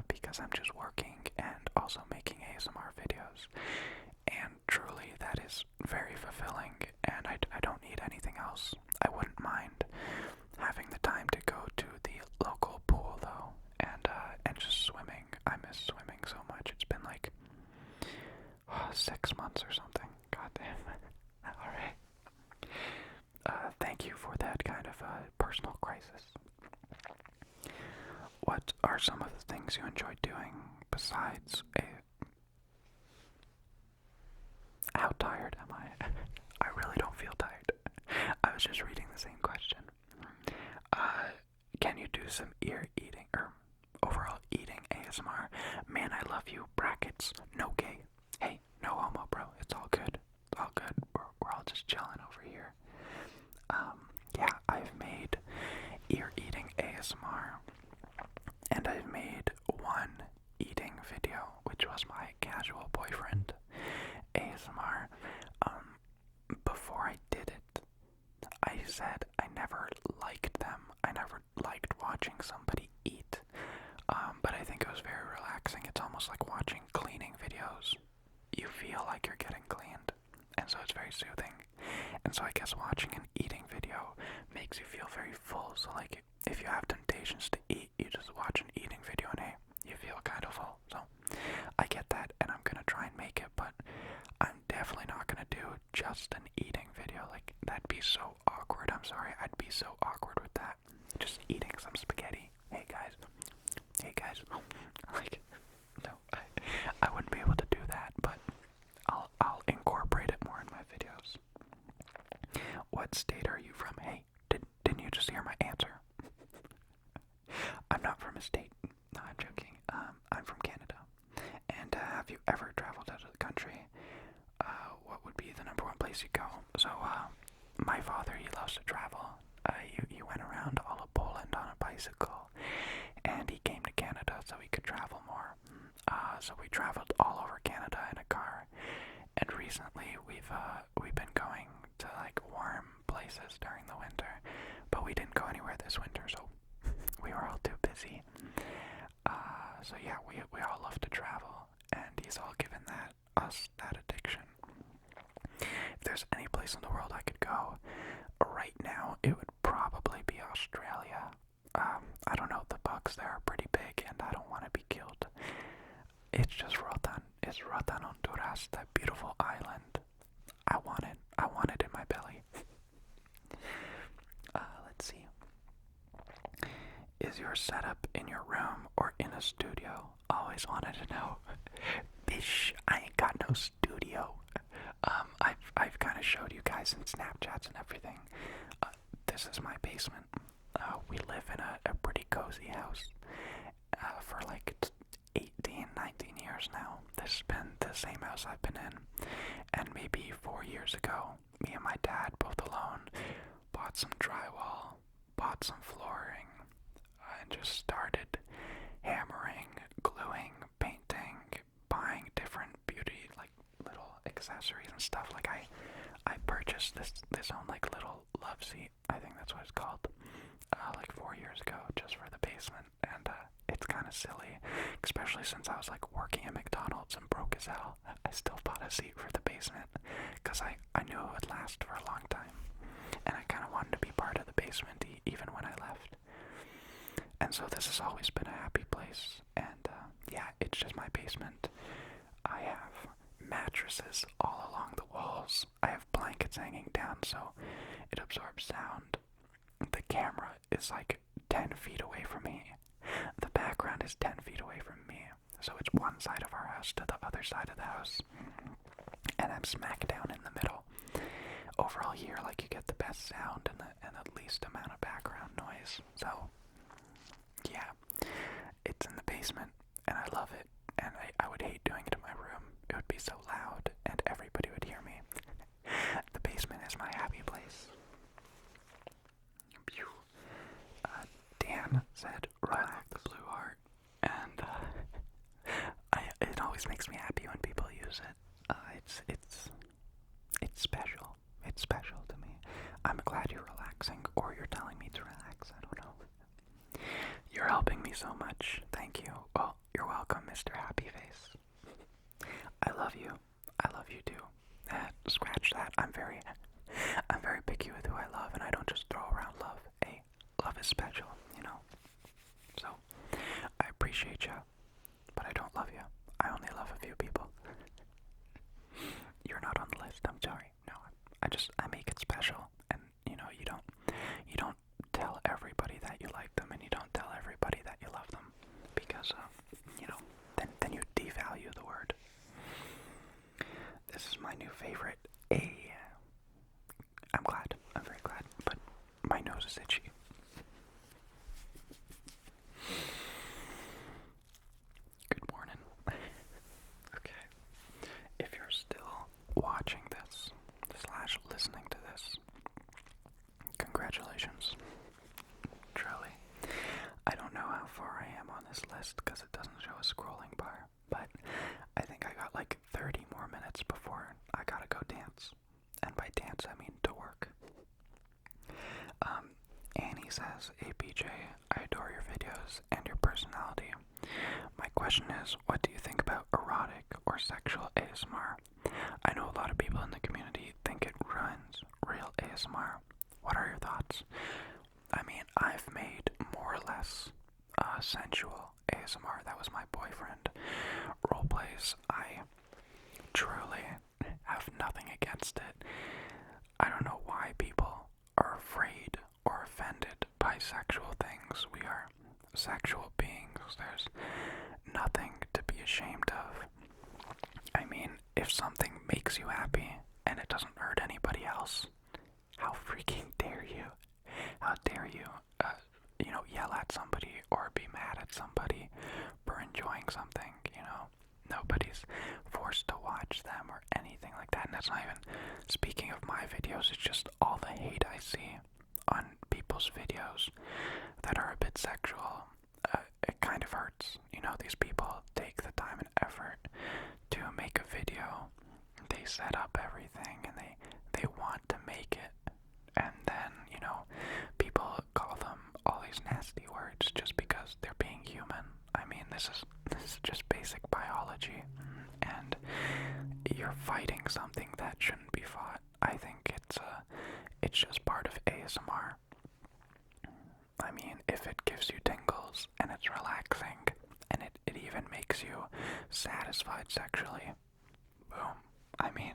[SPEAKER 1] because I'm just working and also making ASMR videos. And truly, that is very fulfilling, and I don't need anything else. I wouldn't mind having the time to go to the local pool though, and just swimming. I miss swimming so much. It's been like 6 months or something. God damn. Alright. Thank you for that kind of personal crisis. What are some of the things you enjoy doing besides How tired am I? I really don't feel tired. I was just reading the same question. Can you do some ear eating or overall eating ASMR? Man, I love you. Brackets. No gay. Hey, no homo, bro. It's all good. It's all good. We're all just chilling over here. Yeah, I've made ear eating ASMR, and I've made one eating video, which was my casual boyfriend ASMR. Before I did it, I said I never liked them. I never liked watching somebody eat. But I think it was very relaxing. It's almost like watching cleaning videos. You feel like you're getting cleaned, and so it's very soothing. And so I guess watching an eating video makes you feel very full. So like, if you have temptations to eat, you just watch an eating video and hey, you feel kind of full. So I get that, and I'm gonna try and make it, but I'm definitely not gonna do just an eating video. Like, that'd be so awkward. I'm sorry, I'd be so awkward with that. Just eating some spaghetti. Hey guys. Like, no, I wouldn't be able to do that, but I'll incorporate it more in my videos. What state are you from? Hey, didn't you just hear my answer? I'm not from a state. No, I'm joking. I'm from Canada. And have you ever traveled out of the country? What would be the number one place you go? So, my father, he loves to travel. He went around all of Poland on a bicycle, and he came to Canada so he could travel more. So we traveled all over Canada in a car, and recently we've been going to like warm places during the winter, but we didn't go anywhere this winter, so we were all too busy. So yeah, we all love to travel, and he's all given us that addiction. If there's any place in the world I could go right now, it would probably be Australia. I don't know, the bugs there are pretty big, and I don't want to be killed. It's just Rotan. It's Rotan, Honduras, that beautiful island. I want it in my belly. Let's see. Is your setup in your room or in a studio? Always wanted to know. Bish, I ain't got no studio. I've kind of showed you guys in Snapchats and everything. This is my basement. We live in a pretty cozy house for like 18, 19 years now. This has been the same house I've been in. And maybe 4 years ago, me and my dad, both alone, bought some drywall, bought some flooring, and just started hammering, gluing, painting, buying different beauty, like little accessories and stuff. Like I purchased this own like little love seat, I think that's what it's called, like 4 years ago, just for the basement, and it's kind of silly, especially since I was like working at McDonald's and broke as hell. I still bought a seat for the basement, because I knew it would last for a long time, and I kind of wanted to be part of the basement even when I left. And so this has always been a happy place, and yeah, it's just my basement. I have mattresses all along the walls. I have blankets hanging down so it absorbs sound. The camera is like 10 feet away from me. The background is 10 feet away from me. So it's one side of our house to the other side of the house. And I'm smack down in the middle. Overall here, like, you get the best sound and the least amount of background noise. So, yeah, it's in the basement, and I love it. And I would hate doing it in my room. It would be so loud, and everybody would hear me. The basement is my happy place. Dan said, relax, the blue heart, and it always makes me happy when people use it. It's special. It's special to me. I'm glad you're relaxing, or you're telling me to relax. I don't know. You're helping me so much. Thank you. Well, you're welcome, Mr. Happy Face. I love you. I love you too. Scratch that. I'm very picky with who I love, and I don't just throw around love. Hey, love is special, you know. So, I appreciate you, but I don't love you. I only love a few people. You're not on the list. I'm sorry. No, I make it special, and you know, you don't tell everybody that you like them, and you don't tell everybody that you love them, because you know, then you devalue the word. This is my new favorite. I'm glad. I'm very glad, but my nose is itchy. Good morning. Okay. If you're still watching this, / listening to this, congratulations. Truly. I don't know how far I am on this list because it doesn't show a scrolling bar, but I think I got like 30 more minutes before I gotta go dance. And by dance, I mean to work. Annie says, APJ, I adore your videos and your personality. My question is, what do you think about erotic or sexual ASMR? I know a lot of people in the community think it ruins real ASMR. What are your thoughts? I mean, I've made more or less sensual ASMR. That was my boyfriend. Roleplays, I truly have nothing against it. I don't know why people are afraid or offended by sexual things. We are sexual beings. There's nothing to be ashamed of. I mean, if something makes you happy and it doesn't hurt anybody else, how freaking dare you? How dare you, yell at somebody or be mad at somebody for enjoying something, you know? Nobody's forced to watch them or anything like that. And that's not even speaking of my videos, it's just all the hate I see on people's videos that are a bit sexual. It kind of hurts. You know, these people take the time and effort to make a video. They set up everything and they want to make it. And then, you know, people call them all these nasty words just because they're being human. I mean, this is just basic biology, and you're fighting something that shouldn't be fought. I think it's just part of ASMR. I mean, if it gives you tingles and it's relaxing and it even makes you satisfied sexually, boom. I mean,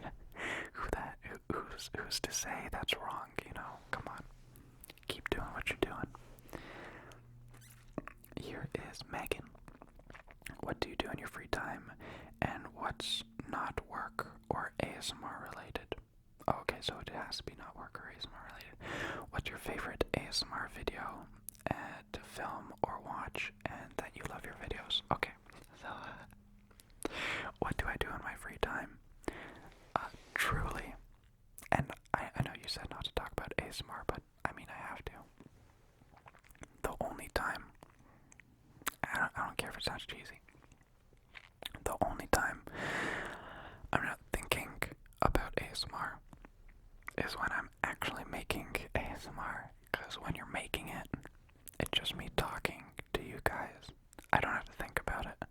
[SPEAKER 1] who's to say that's wrong, you know? Come on. Keep doing what you're doing. Here is Megan. What do you do in your free time, and what's not work or ASMR related? Okay, so it has to be not work or ASMR related. What's your favorite ASMR video to film or watch, and that you love your videos? Okay, so what do I do in my free time? Truly, and I know you said not to talk about ASMR, but I'm time, I don't care if it sounds cheesy, the only time I'm not thinking about ASMR is when I'm actually making ASMR, because when you're making it, it's just me talking to you guys. I don't have to think about it.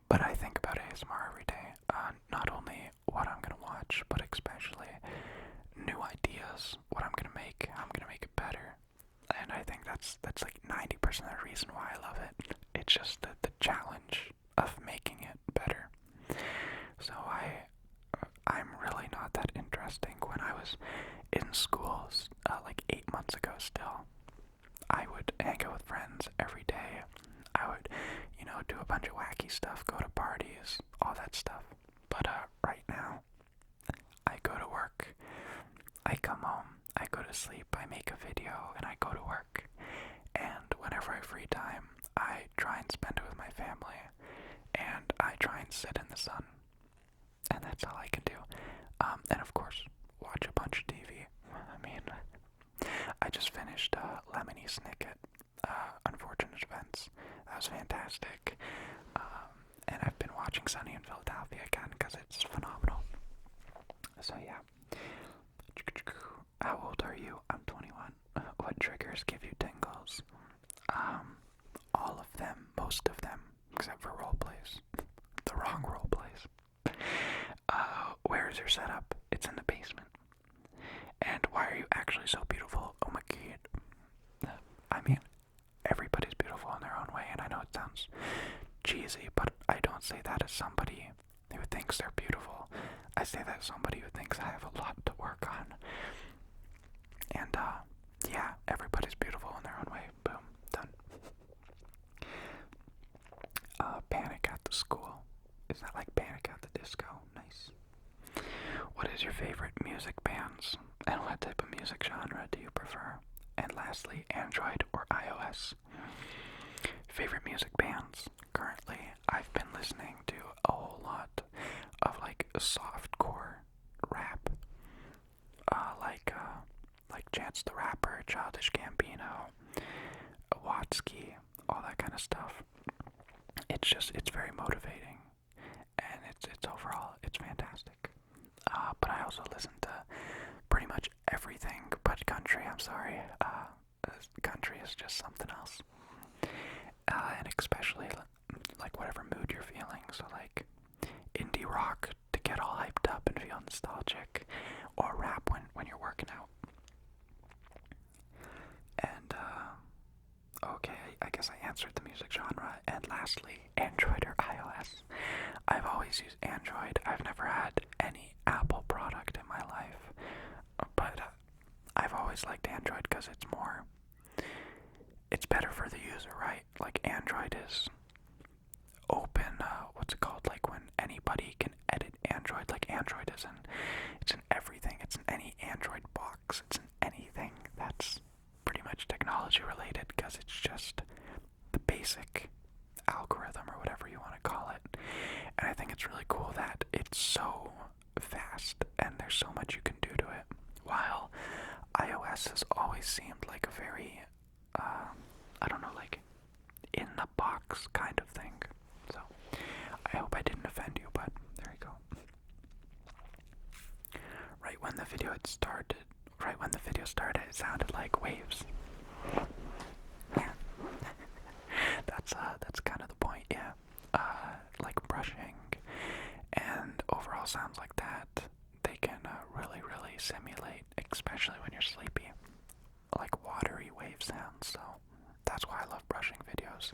[SPEAKER 1] But I think about ASMR every day. Not only what I'm gonna watch, but especially new ideas, what I'm gonna make, how I'm gonna make it better. And I think that's like 90% of the reason why I love it. It's just the challenge of making it better. So I'm really not that interesting. When I was in school, like 8 months ago still, I would hang out with friends every day. I would, do a bunch of wacky stuff, go to parties, all that stuff. But right now, I go to work, I come home, I go to sleep, I make a video, and I go to work. And whenever I have free time, I try and spend it with my family, and I try and sit in the sun. And that's all I can do. And of course, watch a bunch of TV. I mean, I just finished Lemony Snicket, Unfortunate Events. That was fantastic. And I've been watching Sunny in Philadelphia again because it's phenomenal. So yeah. How old are you? I'm 21. What triggers give you tingles? All of them, most of them, except for roleplays. The wrong roleplays. Where is your setup? It's in the basement. And why are you actually so beautiful? Oh my god. I mean, everybody's beautiful in their own way, and I know it sounds cheesy, but I don't say that as somebody who thinks they're beautiful. I say that as somebody who thinks I have a lot to work on. And, yeah, everybody's beautiful in their own way. Boom. Done. Panic at the School. Is that like Panic at the Disco? Nice. What is your favorite music bands? And what type of music genre do you prefer? And lastly, Android or iOS? Favorite music bands? Currently, I've been listening to a whole lot of like softcore rap. Like Chance the Rapper, Childish Gambino, Watsky, all that kind of stuff. It's very motivating, and it's overall, it's fantastic. But I also listen to pretty much everything but country. I'm sorry. Country is just something else. And especially like whatever mood you're feeling. So like indie rock to get all hyped up and feel nostalgic, or rap when you're working out. And okay, I guess I answered the music genre. And lastly, Android or iOS? I've always used Android. I've never had any Apple product in my life, but I've always liked Android because it's better for the user, right? Like Android is open, what's it called? Like when anybody can edit Android, like Android it's in everything. It's in any Android box. It's in anything that's pretty much technology related, because it's just the basic algorithm or whatever you want to call it. And I think it's really cool that it's so fast and there's so much you can do to it, while iOS has always seemed like a very I don't know, like in the box kind of thing. So I hope I didn't offend you, but there you go. Right when the video started, it sounded like waves. Yeah. That's kind of the point, yeah. Like brushing and overall sounds like that, they can really, really simulate, especially when you're sleepy, like watery wave sounds. So that's why I love brushing videos.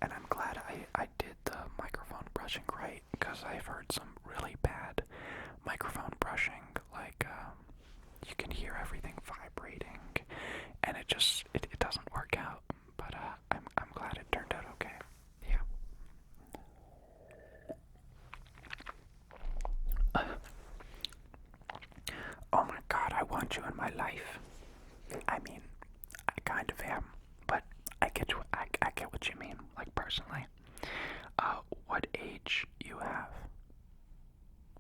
[SPEAKER 1] And I'm glad I did the microphone brushing right, because I've heard some really bad microphone brushing, like you can hear everything vibrating, and it doesn't work out. But I'm glad it turned out okay. Yeah. Oh my god, I want you in my life. I mean, I kind of am, but I get what you mean, like personally. What age you have?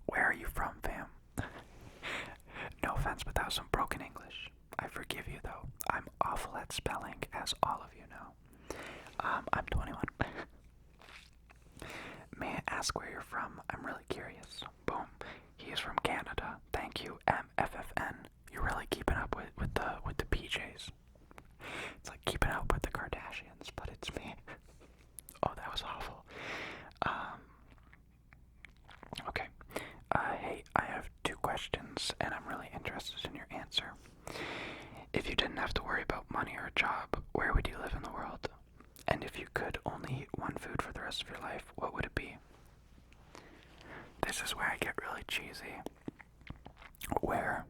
[SPEAKER 1] Where are you from, fam? No offense, but that was some broken English. I forgive you though. I'm awful at spelling, as all of you know. I'm 21. May I ask where you're from? I'm really curious. Boom. He is from Canada. Thank you, MFFN. You're really keeping up with the PJs. It's like keeping up with the Kardashians, but it's me. Oh, that was awful. Okay. Hey, I have 2 questions, and I'm really interested in your answer. If you didn't have to worry about money or a job, where would you live in the world? And if you could only eat one food for the rest of your life, what would it be? This is where I get really cheesy. Where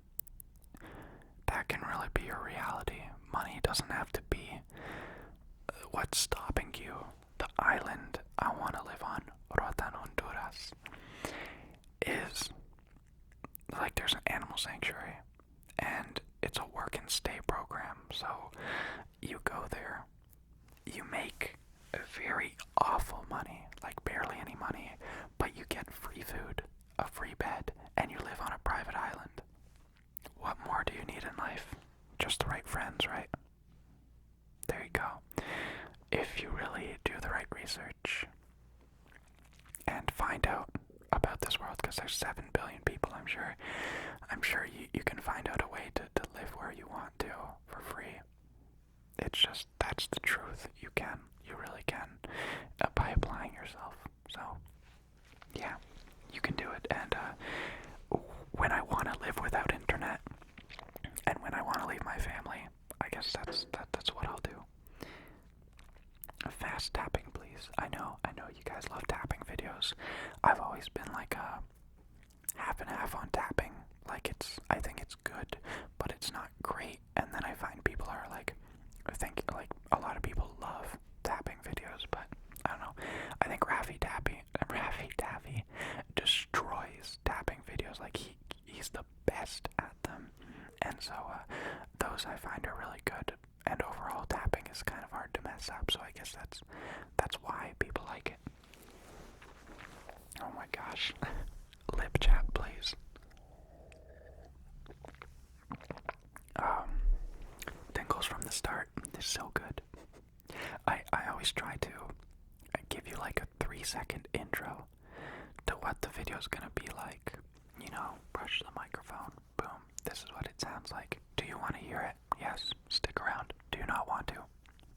[SPEAKER 1] that can really be your reality. Money doesn't have to be what's stopping you. The island I want to live on, Rotan, Honduras, is like there's an animal sanctuary, and it's a work and stay program. So you go there, you make very awful money, like barely any money, but you get free food, a free bed, and you live on a private island. What more do you need in life? Just the right friends, right? There you go. If you really do the right research and find out about this world, because there's 7 billion people, I'm sure you can find out a way to live where you want to for free. It's just, that's the truth. You really can, by applying yourself. So, yeah, you can do it. And when I want to live without internet, and when I want to leave my family, I guess that's what I'll do. Fast tapping, please. I know you guys love tapping videos. I've always been like a half and half on tapping. Like I think it's good, but it's not great. And then I find people are like, I think like a lot of people love tapping videos, but I don't know. I think Raffy Taffy destroys tapping videos. Like he's the best at them, and so those I find are really good. And overall, tapping is kind of hard to mess up, so I guess that's why people like it. Oh my gosh, lip chat, please. Tingles from the start. They're so good. I always try to give you like a 3-second intro to what the video's gonna be like. You know, brush the microphone. Boom. This is what it sounds like. Do you want to hear it? Yes. Stick around. Do you not want to?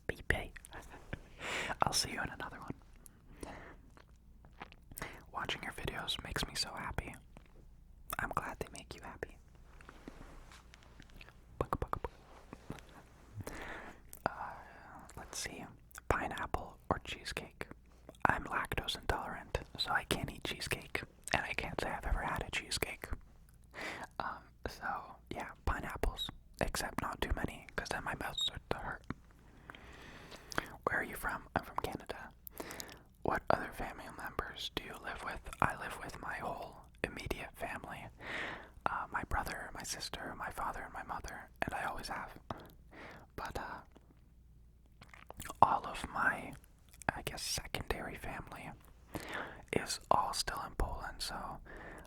[SPEAKER 1] Beep. I'll see you in another one. Watching your videos makes me so happy. I'm glad they make you happy. Let's see. Pineapple or cheesecake? I'm lactose intolerant, so I can't eat cheesecake, and I can't say I've ever had a cheesecake. So yeah, pineapples, except not too many, because then my mouth starts to hurt. Where are you from? I'm from Canada. What other family members do you live with? I live with my whole immediate family. My brother, my sister, my father, and my mother, and I always have. But all of my, I guess, secondary family is all still in Poland, so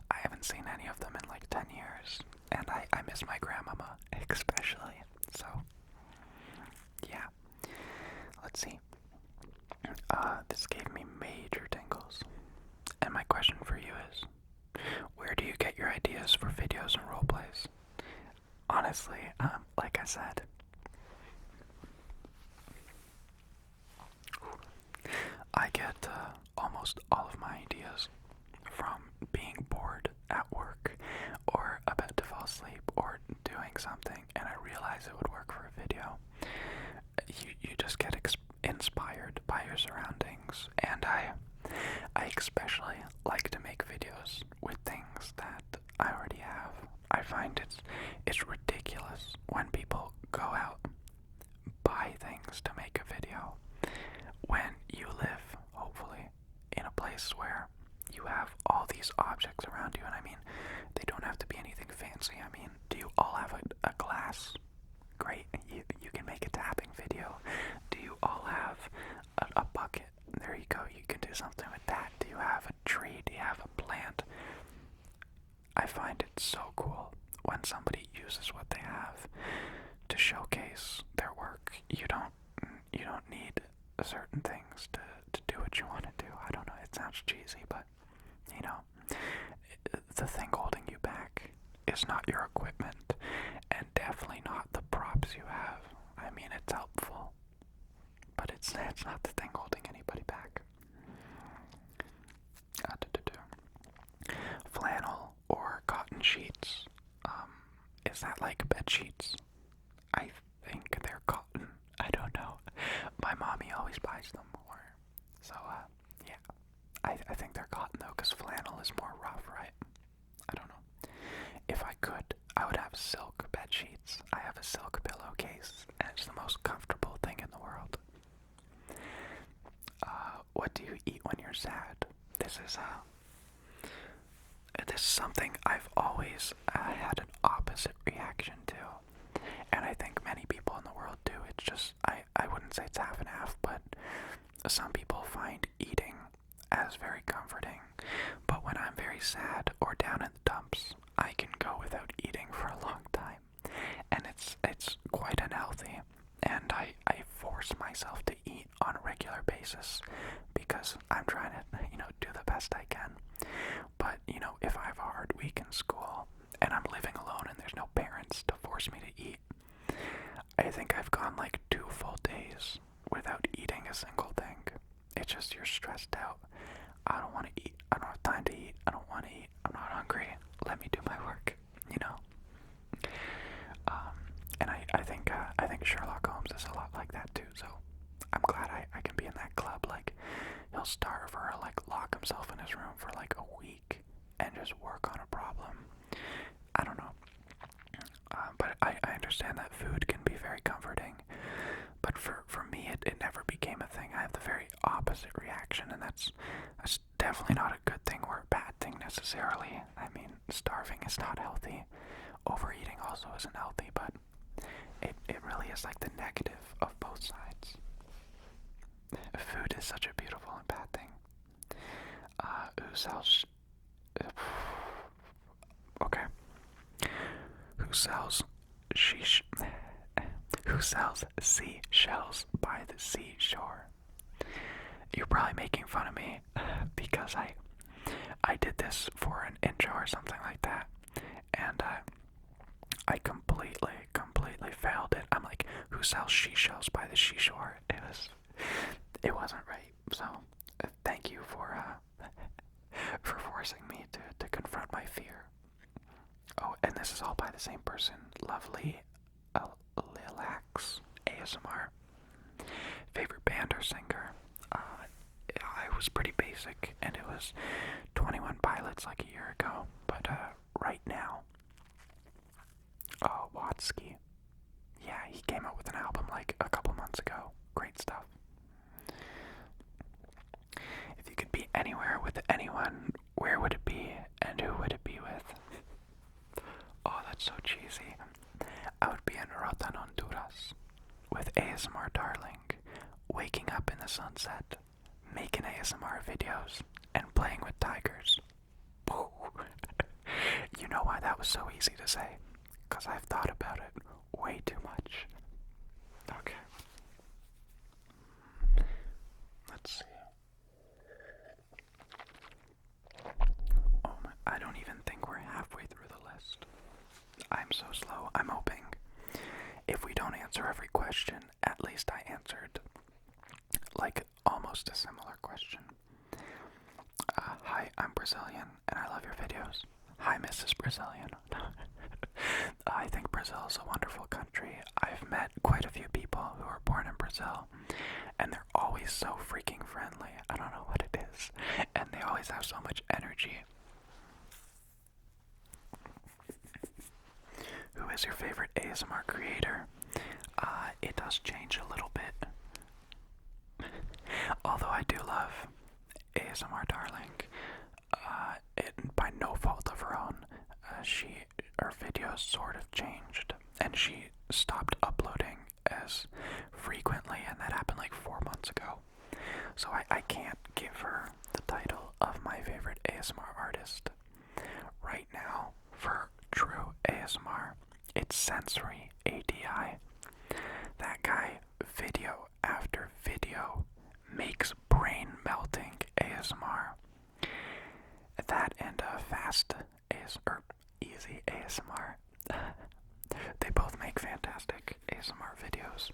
[SPEAKER 1] I haven't seen any of them in like 10 years, and I miss my grandmama, especially, so, yeah. Let's see. This gave me major tingles, and my question for you is, where do you get your ideas for videos and roleplays? Honestly, like I said, I get almost all of my ideas from being bored at work or about to fall asleep or doing something, and I realize it would work for a video. You just get inspired by your surroundings, and I especially like to make videos with things that I already have. I find it's ridiculous when people go out, buy things to make a video, when you live, hopefully, in a place where you have all these objects around you. And I mean, they don't have to be anything fancy. I mean, do you all have a glass? Great, you can make a tapping video. Do you all have a bucket? There you go, you can do something with that. Do you have a tree? Do you have a plant? I find it so cool when somebody uses what they have certain things to do what you want to do. I don't know, it sounds cheesy, but, you know, the thing holding you back is not your equipment, and definitely not the props you have. I mean, it's helpful, but it's not the thing holding anybody back. Flannel or cotton sheets. Is that like bed sheets? I think they're cotton. I don't know. My mommy always buys them more. So, yeah. I think they're cotton though, because flannel is more rough, right? I don't know. If I could, I would have silk bed sheets. I have a silk pillowcase, and it's the most comfortable thing in the world. What do you eat when you're sad? This is something I've always had an opposite reaction to, and I think many people in the world do. It's just, I wouldn't say it's half and half, but some people find eating as very comforting, but when I'm very sad or down in the dumps, I can go without eating for a long time, and it's quite unhealthy, and I force myself to eat on a regular basis because I'm trying to, do the best I can. But, if I have a hard week in school and I'm living alone and there's no parents to force me to eat, I think I've gone like 2 full days without eating a single thing. It's just you're stressed out. I don't want to eat. I don't have time to eat. I don't want to eat. I'm not hungry. Let me do my work, And I think Sherlock Holmes is a lot like that too, so I'm glad I can be in that club. Like, he'll starve or like lock himself in his room for like a week and just work on a problem. I don't know. But I understand that food can be very comforting. But for me, it never became a thing. I have the very opposite reaction, and that's definitely not a good thing or a bad thing necessarily. I mean, starving is not healthy. Overeating also isn't healthy, but it really is like the negative of both sides. Food is such a beautiful and bad thing. Who sells... Okay. Who sells seashells by the seashore? You're probably making fun of me because I did this for an intro or something like that, and I completely failed it. I'm like, who sells seashells by the seashore? It wasn't right. So thank you for forcing me to confront my fear. Oh, and this is all by the same person. Lovely Relax ASMR. Favorite band or singer? I was pretty basic, and it was 21 Pilots like a year ago. But right now, Watsky. Yeah, he came out with an album like a couple months ago. Great stuff. If you could be anywhere with anyone, where would it be, and who would it be with? Oh, that's so cheesy. I would be in Rotan, Honduras, with ASMR Darling, waking up in the sunset, making ASMR videos, and playing with tigers. Woo. You know why that was so easy to say? Because I've thought about it way too much. Okay. Let's see. Oh my, I don't even think we're halfway through the list. I'm so slow. I'm hoping if we don't answer every question, at least I answered like almost a similar question. Hi, I'm Brazilian and I love your videos. Hi, Mrs. Brazilian. I think Brazil is a wonderful country. I've met quite a few people who are born in Brazil, and they're always so freaking friendly. I don't know what it is, and they always have so much energy. Who is your favorite ASMR creator? It does change a little bit. Although I do love ASMR Darling. By no fault of her own, her videos sort of changed, and she stopped uploading as frequently, and that happened like 4 months ago. So I can't give her the title of my favorite ASMR artist. Right now, for true ASMR, it's Sensory ADI. That guy, video after video, makes brain melting ASMR. That and fast or easy ASMR. They both make fantastic ASMR videos.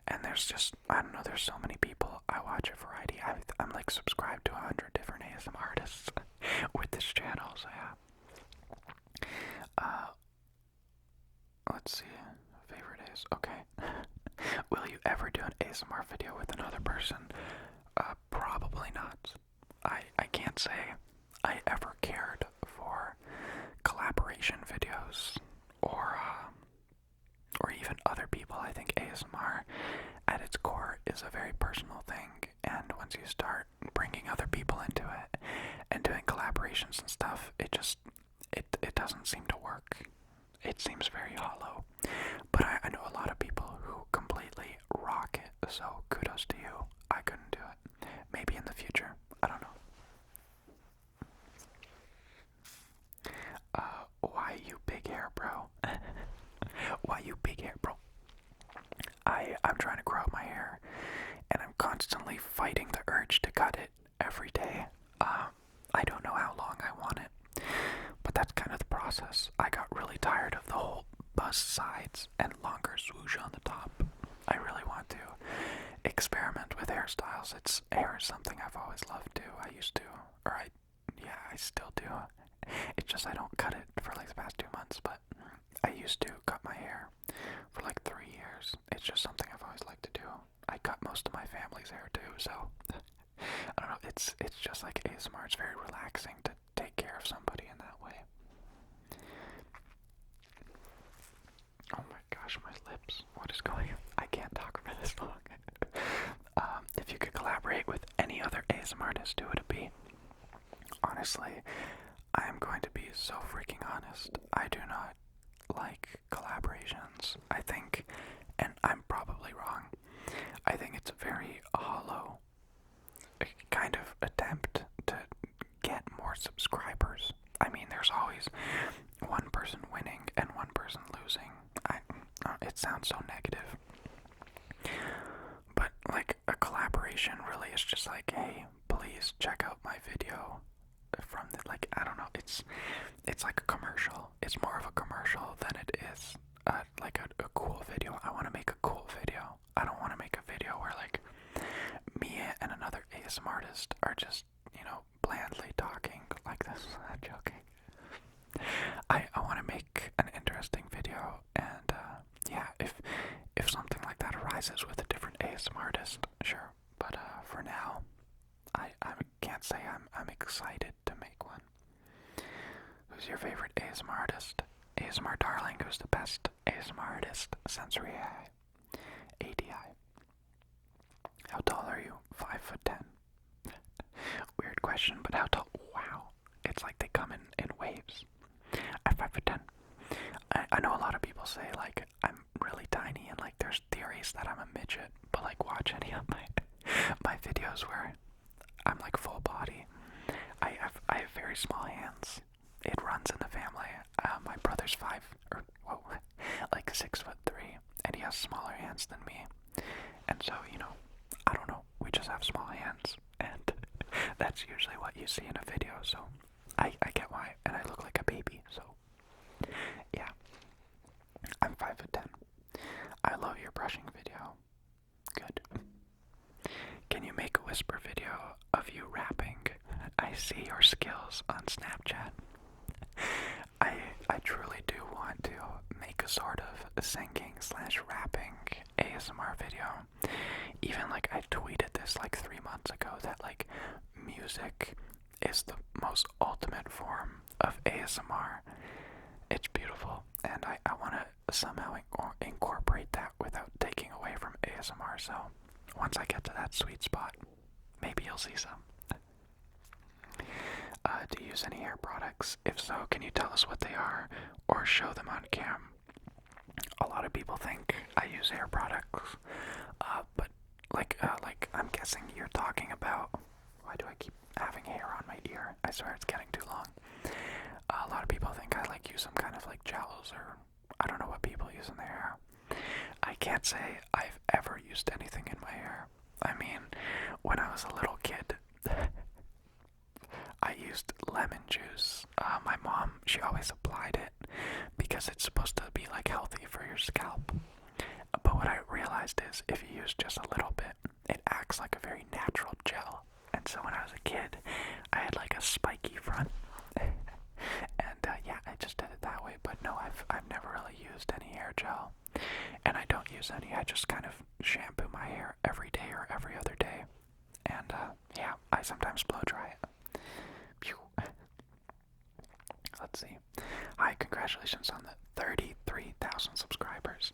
[SPEAKER 1] And there's just, I don't know, there's so many people. I watch a variety. I'm like subscribed to 100 different ASMR artists with this channel, so yeah. Let's see. Favorite is okay. Will you ever do an ASMR video with another person? Probably not. I can't say I ever cared for collaboration videos or even other people. I think ASMR at its core is a very personal thing, and once you start bringing other people into it and doing collaborations and stuff, it doesn't seem to work. It seems very hollow. But I know a lot of people who completely rock it, so kudos to you. I couldn't do it. Maybe in the future. I don't know. Why you big hair, bro? Why you big hair, bro? I'm trying to grow out my hair, and I'm constantly fighting the urge to cut it every day. I don't know how long I want it, but that's kind of the process. I got really tired of the whole bust sides and longer swoosh on the top. I really want to experiment with hairstyles. Hair is something I've always loved to. I used to, I still do. It's just I don't cut it for like the past 2 months, but I used to cut my hair for like 3 years. It's just something I've always liked to do. I cut most of my family's hair too, so I don't know. It's just like ASMR. It's very relaxing to take care of somebody in that way. Oh my gosh, my lips. What is going on? I can't talk for this long. If you could collaborate with any other ASMR artist, who would it be? Honestly, I am going to be so freaking honest. I do not like collaborations. I think, and I'm probably wrong, I think it's a very hollow kind of attempt to get more subscribers. I mean, there's always one person winning and one person losing. It sounds so negative. But like a collaboration really is just like, hey, please check out my video from the, like, I don't know, it's like a commercial. It's more of a commercial than it is like a cool video. I want to make a cool video. I don't want to make a video where like me and another ASMR artist are just, blandly talking like this. I'm joking. I want to make an interesting video, and yeah, if something like that arises with a different ASMR artist, sure. But for now, I can't say I'm excited to make one. Who's your favorite ASMR artist? ASMR Darling, who's the best ASMR artist? Sensory AI. ADI. How tall are you? 5'10". Weird question, but how tall? Wow. It's like they come in waves. I'm 5'10". I know a lot of people say like I'm really tiny, and like there's theories that I'm a midget, but like watch any of my videos where I'm like full body. I have very small hands. It runs in the family. My brother's 6'3", and he has smaller hands than me. And so, I don't know, we just have small hands, and that's usually what you see in a video, so I get why, and I look like a baby, so yeah. I'm 5'10". I love your brushing video. Good. Can you make a whisper video of you rapping? I see your skills on Snapchat. I truly do want to make a sort of singing/rapping ASMR video. Even like I tweeted this like 3 months ago that like music is the most ultimate form of ASMR. It's beautiful, and I want to somehow incorporate that without taking away from ASMR. So once I get to that sweet spot, maybe you'll see some. Do you use any hair products? If so, can you tell us what they are or show them on cam? A lot of people think I use hair products, but like I'm guessing you're talking about. Why do I keep having hair on my ear? I swear it's getting too long. A lot of people think I like use some kind of like gels, or I don't know what people use in their hair. I can't say I've ever used anything in my hair. I mean, when I was a little kid, I used lemon juice. My mom, she always applied it because it's supposed to be like healthy for your scalp. But what I realized is if you use just a little bit, it acts like a very natural gel. And so when I was a kid, I had like a spiky front. And yeah, I just did it that way. But no, I've never really used any hair gel. And I don't use any. I just kind of shampoo my hair every day or every other day. And yeah, I sometimes blow dry it. Pew. Let's see. Hi, congratulations on the 33,000 subscribers.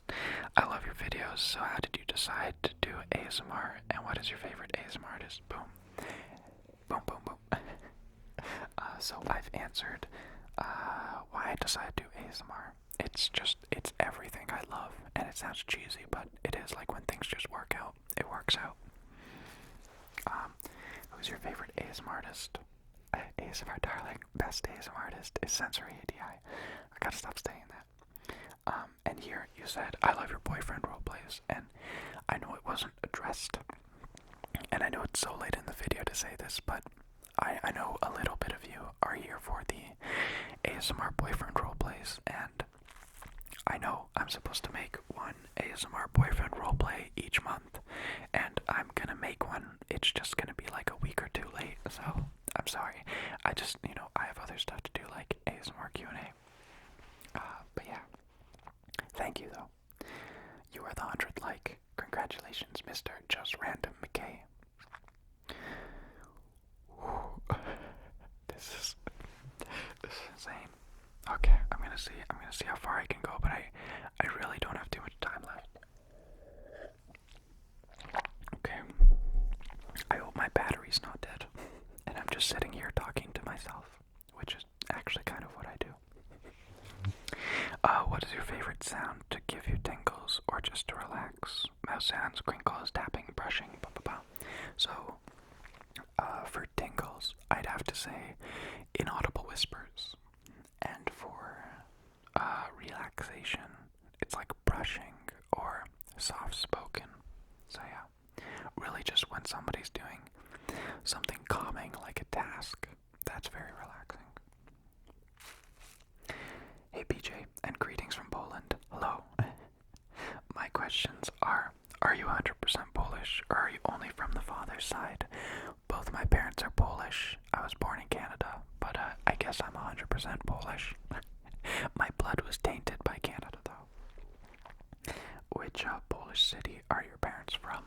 [SPEAKER 1] I love your videos. So how did you decide to do ASMR? And what is your favorite ASMR artist? Boom. Boom, boom, boom. So I've answered why I decided to do ASMR. It's everything I love. And it sounds cheesy, but it is like when things just work out. It works out. Who's your favorite ASMR artist? ASMR darling, best ASMR artist is Sensory ADI. I gotta stop saying that. And here you said, I love your boyfriend roleplays, and I know it wasn't addressed, and I know it's so late in the video to say this, but I know a little bit of you are here for the ASMR boyfriend roleplays, and I know I'm supposed to make one ASMR boyfriend roleplay each month, and I'm gonna make one. It's just gonna be like a week or two late, so I'm sorry. I just, I have other stuff to do like ASMR Q&A. But yeah, thank you though. You are the 100th like. Congratulations, Mr. Just Random McKay. This is insane. Okay, I'm gonna see how far I can go, but I really don't have too much time left. Okay. I hope my battery's not dead. And I'm just sitting here talking to myself, which is actually kind of what I do. What is your favorite sound to give you tingles or just to relax? Mouse sounds, crinkles, tapping, brushing, blah blah blah. So, for tingles, I'd have to say inaudible whispers. And for relaxation, it's like brushing or soft spoken. So yeah, really just when somebody's doing something calming like a task, that's very relaxing. Hey PJ, and greetings from Poland. Hello. My questions are you 100% Polish, or are you only from the father's side? Both my parents are Polish. I was born in Canada, but I guess I'm 100% Polish. My blood was tainted by Canada, though. Which Polish city are your parents from?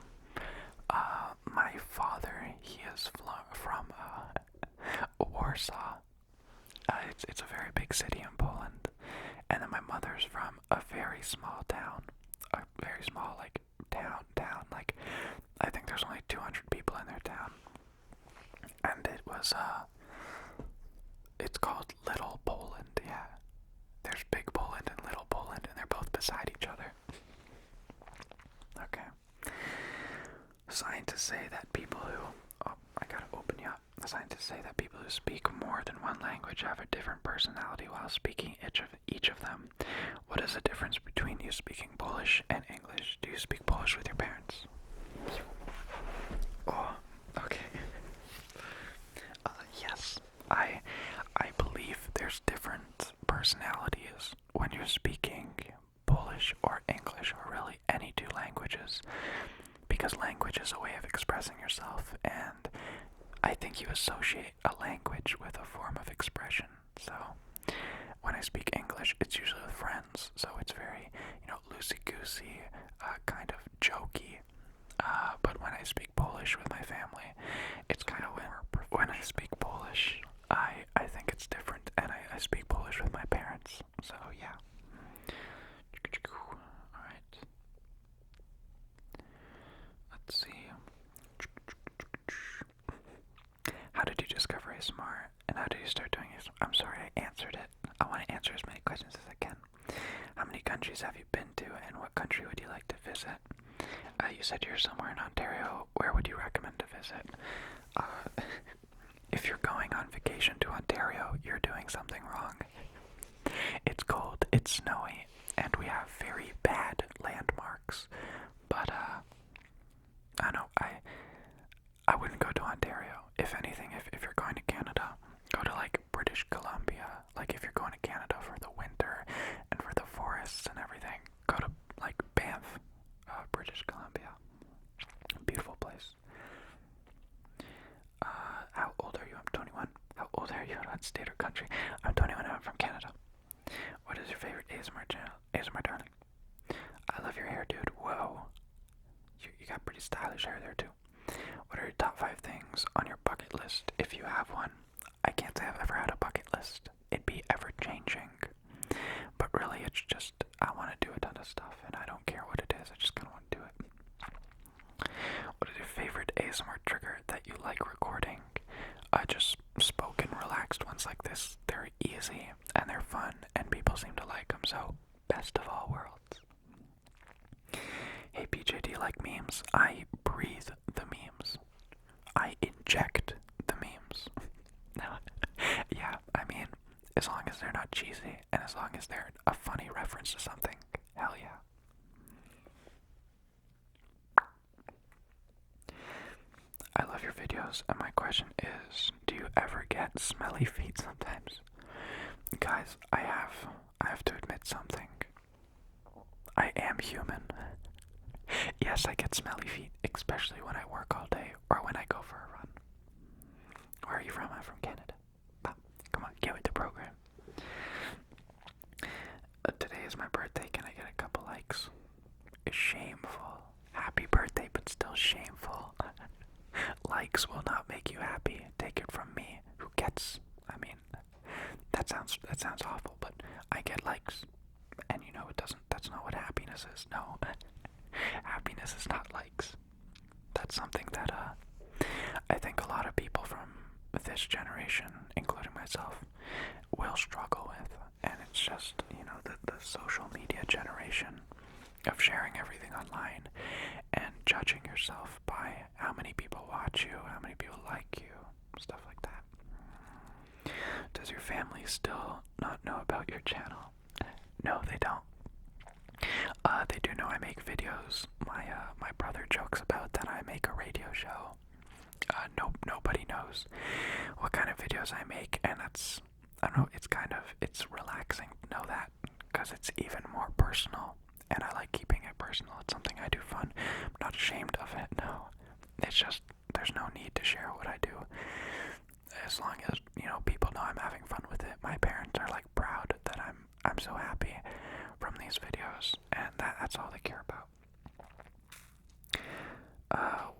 [SPEAKER 1] My father, he is from Warsaw. It's a very big city in Poland. And then my mother's from a very small town. A very small, like, town. Like, I think there's only 200 people in their town. And it was, it's called Little Poland, yeah. There's Big Poland and Little Poland, and they're both beside each other. Okay. Scientists say that people who... Oh, I gotta open you up. Scientists say that people who speak more than one language have a different personality while speaking each of them. What is the difference between you speaking Polish and English? Do you speak Polish with your parents? Oh, okay. Yes, I believe there's different personalities when you're speaking Polish or English, or really any two languages, because language is a way of expressing yourself, and I think you associate a language with a form of expression. So when I speak English, it's usually with friends, so it's very, loosey-goosey, kind of jokey. But when I speak Polish with my family, it's kind of when I speak Polish, I think it's different, and I speak Polish with my parents. So yeah. Alright. Let's see. How did you discover ASMR, and how did you start doing ASMR? I'm sorry, I answered it. I want to answer as many questions as I can. How many countries have you been to, and what country would you like to visit? You said you're somewhere in Ontario. Where would you recommend to visit? If you're going on vacation to Ontario, you're doing something wrong. It's cold, it's snowy, and we have very bad landmarks. But, I don't know, British Columbia. Beautiful place. How old are you? I'm 21. How old are you? What state or country? I'm 21 and I'm from Canada. What is your favorite ASMR channel? ASMR darling. I love your hair, dude. Whoa. You got pretty stylish hair there, too. What are your top 5 things on your bucket list, if you have one? I can't say I've ever had a bucket list. It'd be ever-changing. But really, it's just, I want to do a ton of stuff, and I don't care what it is. I just kind of want to do it. What is your favorite ASMR trigger that you like recording? Just spoken, relaxed ones like this. They're easy, and they're fun, and people seem to like them, so best of all worlds. Hey PJ, do you like memes? I breathe the memes. I inject the memes. Yeah, I mean, as long as they're not cheesy, and as long as they're a funny reference to something, hell yeah. I love your videos, and my question is, do you ever get smelly feet sometimes? Guys, I have to admit something. I am human. Yes, I get smelly feet, especially when I work all day or when I go for a run. Where are you from? I'm from Canada. Come on, get with the program. Today is my birthday. Can I get a couple likes? It's shameful. Happy birthday, but still shameful. Likes will not make you happy. Take it from me. Who gets? I mean, that sounds awful, but I get likes, and you know it doesn't. That's not what happiness is. No, happiness is not likes. That's something that I think a lot of people from this generation, including myself, will struggle with, and it's just, you know, the social media generation of sharing everything online and judging yourself by how many people watch you, how many people like you, stuff like that. Does your family still not know about your channel? No, they don't. They do know I make videos. My brother jokes about that I make a radio show. Nobody knows what kind of videos I make, and that's, I don't know, it's relaxing to know that, because it's even more personal, and I like keeping it personal. It's something I do fun. I'm not ashamed of it, no. It's just, there's no need to share what I do. As long as, you know, people know I'm having fun with it. My parents are like proud that I'm so happy from these videos, and that's all they care about.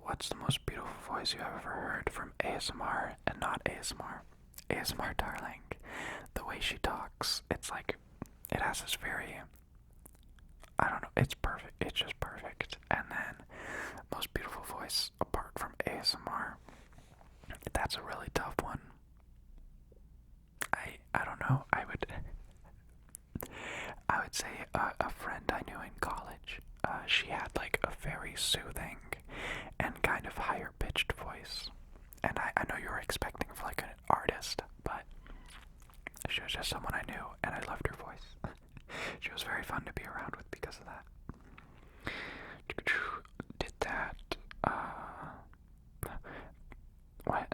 [SPEAKER 1] What's the most beautiful voice you have ever heard from ASMR and not ASMR? ASMR darling. The way she talks, it's like, it has this very, I don't know, it's perfect. It's just perfect. And then, most beautiful voice apart from ASMR. That's a really tough one. I don't know. I would say a friend I knew in college. She had like a very soothing and kind of higher pitched voice. And I know you were expecting for like an artist, but she was just someone I knew, and I loved her voice. She was very fun to be around with because of that. Did that, what?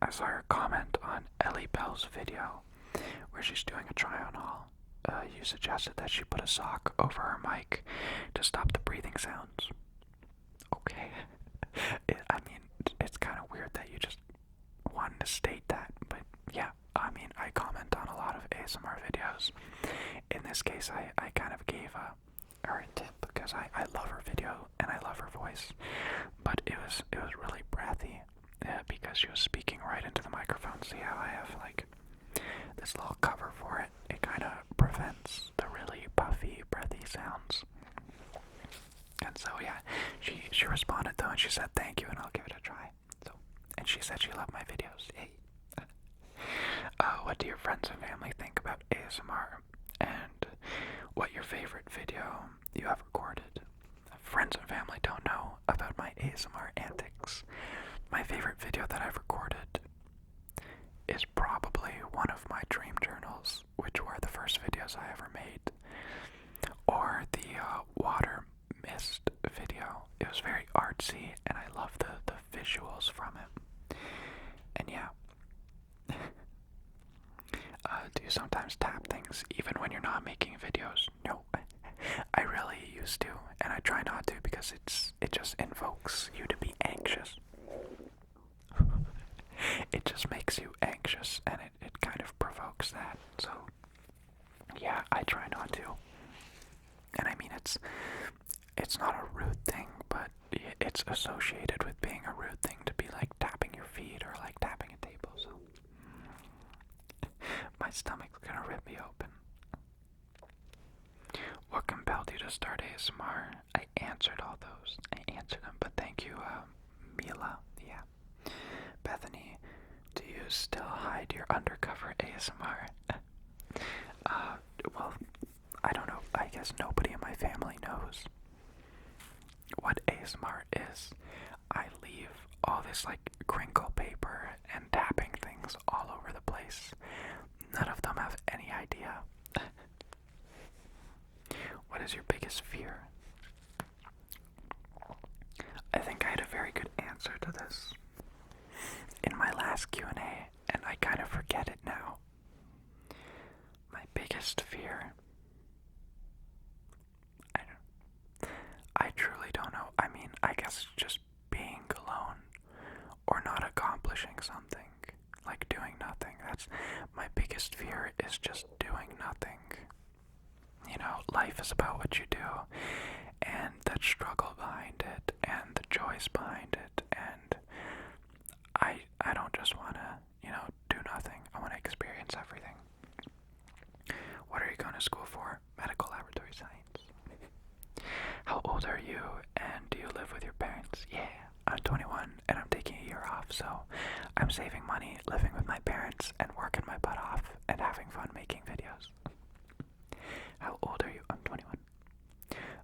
[SPEAKER 1] I saw her comment on Ellie Bell's video where she's doing a try-on haul. You suggested that she put a sock over her mic to stop the breathing sounds. Okay. I mean, it's kind of weird that you just wanted to state that, but yeah, I mean, I comment on a lot of ASMR videos. In this case, I kind of gave her a tip because I love her video and I love her voice, but it was really breathy because she was speaking right into the microphone. See how I have like this little cover for it? It kind of prevents the really puffy, breathy sounds. And so yeah, she responded though, and she said thank you, and I'll give it a try. So, and she said she loved my videos. Hey. What do your friends and family think about ASMR, and what your favorite video you have recorded? Friends and family don't know about my ASMR antics. My favorite video that I've recorded is probably one of my dream journals, which were the first videos I ever made, or the water mist video. It was very artsy, and I love the visuals from it. And yeah. Do you sometimes tap things even when you're not making videos? No. I really used to, and I try not to because it just invokes you to be anxious. It just makes you anxious, and it kind of provokes that. So yeah, I try not to. And I mean, it's not a rude thing, but it's associated with being a rude thing to be like tapping your feet or like tapping a table. So my stomach's gonna rip me open. What compelled you to start ASMR? I answered all those. I answered them, but thank you, Mila. Yeah. Bethany, do you still hide your undercover ASMR? Well, I don't know. I guess nobody in my family knows what ASMR is. I leave all this like crinkle paper and tapping things all over the place. None of them have any idea. What is your biggest fear? I think I had a very good answer to this in my last Q&A, and I kind of forget it now. My biggest fear, I truly don't know. I mean, I guess just being alone or not accomplishing something, like doing nothing. That's my biggest fear, is just doing nothing. You know, life is about what you do, and the struggle behind it, and the joys behind it, and I don't just want to, do nothing. I want to experience everything. What are you going to school for? Medical laboratory science. How old are you, and do you live with your parents? Yeah, I'm 21, and I'm taking a year off, so I'm saving money, living with my parents, and working my butt off, and having fun making videos. How old are you? I'm 21.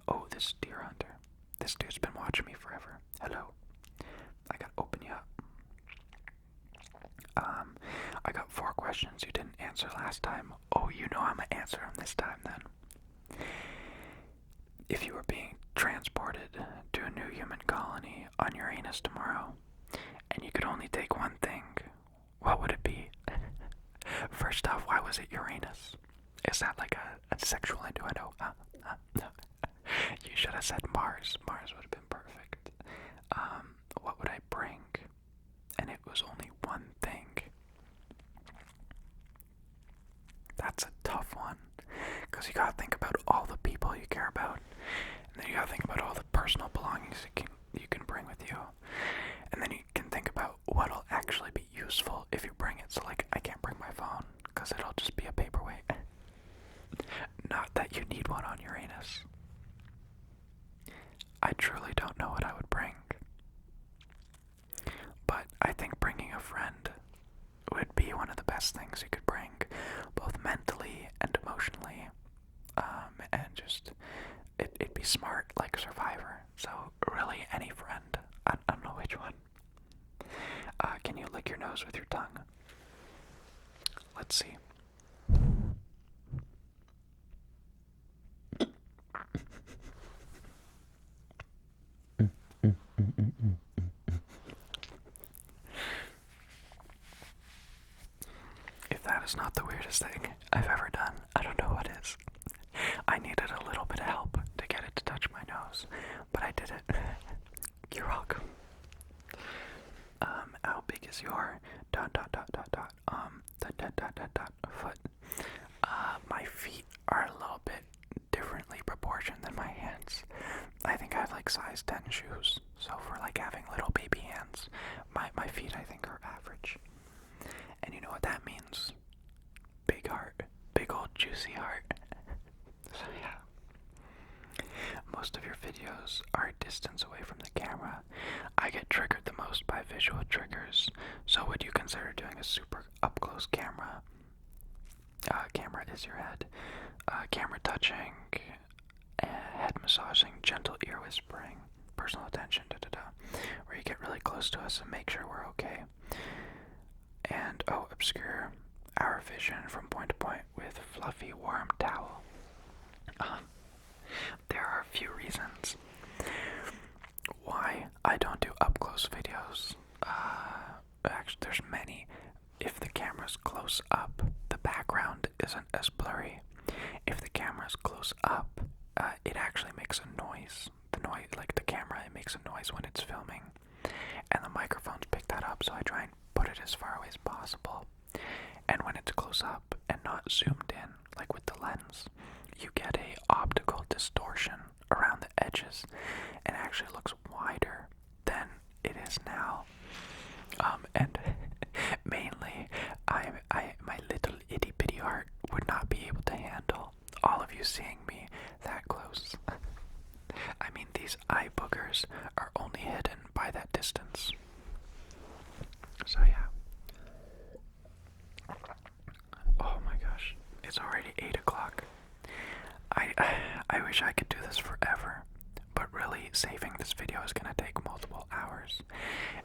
[SPEAKER 1] Oh, this deer hunter. This dude's been watching me forever. Hello. I gotta open you up. I got 4 questions you didn't answer last time. Oh, you know I'm gonna answer them this time then. If you were being transported to a new human colony on Uranus tomorrow, and you could only take one thing, what would it be? First off, why was it Uranus? Is that like a sexual innuendo? You should have said Mars. Mars would have been perfect. What would I bring? And it was only one thing. That's a tough one, because you gotta think about all the people you care about, and then you gotta think about all the personal belongings you can bring with you, and then you can think about what'll actually be useful if you bring it. So like, I can't bring my phone because it'll just be a paperweight. Not that you need one on Uranus. I truly don't know what I would bring, but I think bringing a friend would be one of the best things you could bring, both mentally and emotionally, and just, it'd be smart, like Survivor. So really, any friend. I don't know which one. Can you lick your nose with your tongue? Let's see. If that is not the weirdest thing I've ever done, I don't know what is. I needed a little bit of help to get it to touch my nose, but I did it. You're welcome. How big is your ... foot? My feet are a little bit differently proportioned than my hands. I think I have like size 10 shoes, so for like having little baby hands, my feet I think are average. And you know what that means? Big heart. Big old juicy heart. So yeah. Most of your videos are a distance away from the camera. I get triggered the most by visual triggers, so would you consider doing a super up-close camera? Camera is your head. Camera touching, head massaging, gentle ear whispering, personal attention, where you get really close to us and make sure we're okay. And, obscure our vision from point to point with fluffy, warm towel. There are a few reasons why I don't do up-close videos. Actually, there's many. If the camera's close up, the background isn't as blurry. If the camera's close up, it actually makes a noise. The noise, like the camera, it makes a noise when it's filming, and the microphones pick that up, so I try and put it as far away as possible. And when it's close up and not zoomed in, like with the lens, you get a optical distortion around the edges, and it actually looks wider than it is now. And mainly, my little itty bitty heart would not be able to handle all of you seeing me that close. I mean, these eye boogers are only hidden by that distance. So yeah. Oh my gosh, it's already 8 o'clock. I wish I could do this forever, but really saving this video is gonna take multiple hours,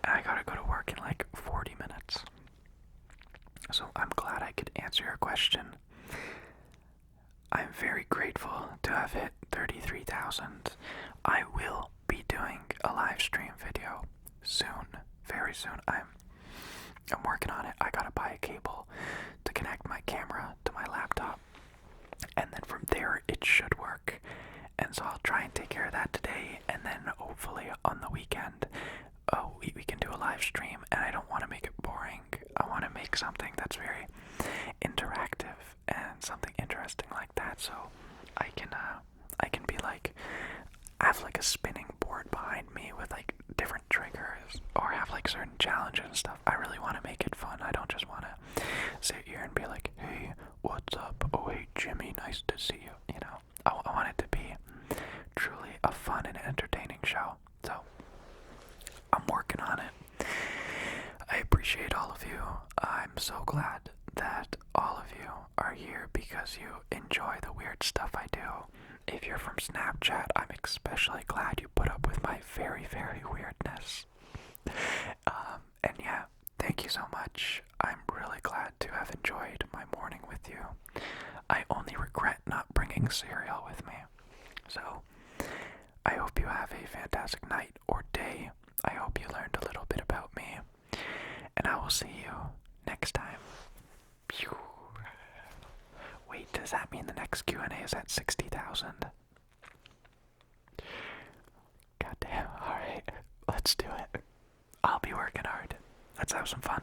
[SPEAKER 1] and I gotta go to work in like 40 minutes. So I'm glad I could answer your question. I'm very grateful to have hit 33,000. I will be doing a live stream video soon, very soon. I'm working on it. I gotta buy a cable to connect my camera to my laptop, and then from there it should work. And so I'll try and take care of that today, and then hopefully on the weekend, we can do a live stream. And I don't want to make it boring. I want to make something that's very interactive and something interesting like that, so I can be like, have like a spinning board behind me with like different triggers, or have like certain challenges and stuff. I really want to make it fun. I don't just want to sit here and be like, hey, what's up? Oh, hey, Jimmy, nice to see you. You know, I want it to be truly a fun and entertaining show. So I'm working on it. I appreciate all of you. I'm so glad that all of you are here because you enjoy the weird stuff I do. If you're from Snapchat, I'm especially glad you put up with my very, very weirdness. And yeah, thank you so much. I'm really glad to have enjoyed my morning with you. I only regret not bringing cereal with me. So, I hope you have a fantastic night or day. I hope you learned a little bit about me. And I will see you next time. Phew. Wait, does that mean the next Q&A is at 60,000? Goddamn, alright. Let's do it. I'll be working hard. Let's have some fun.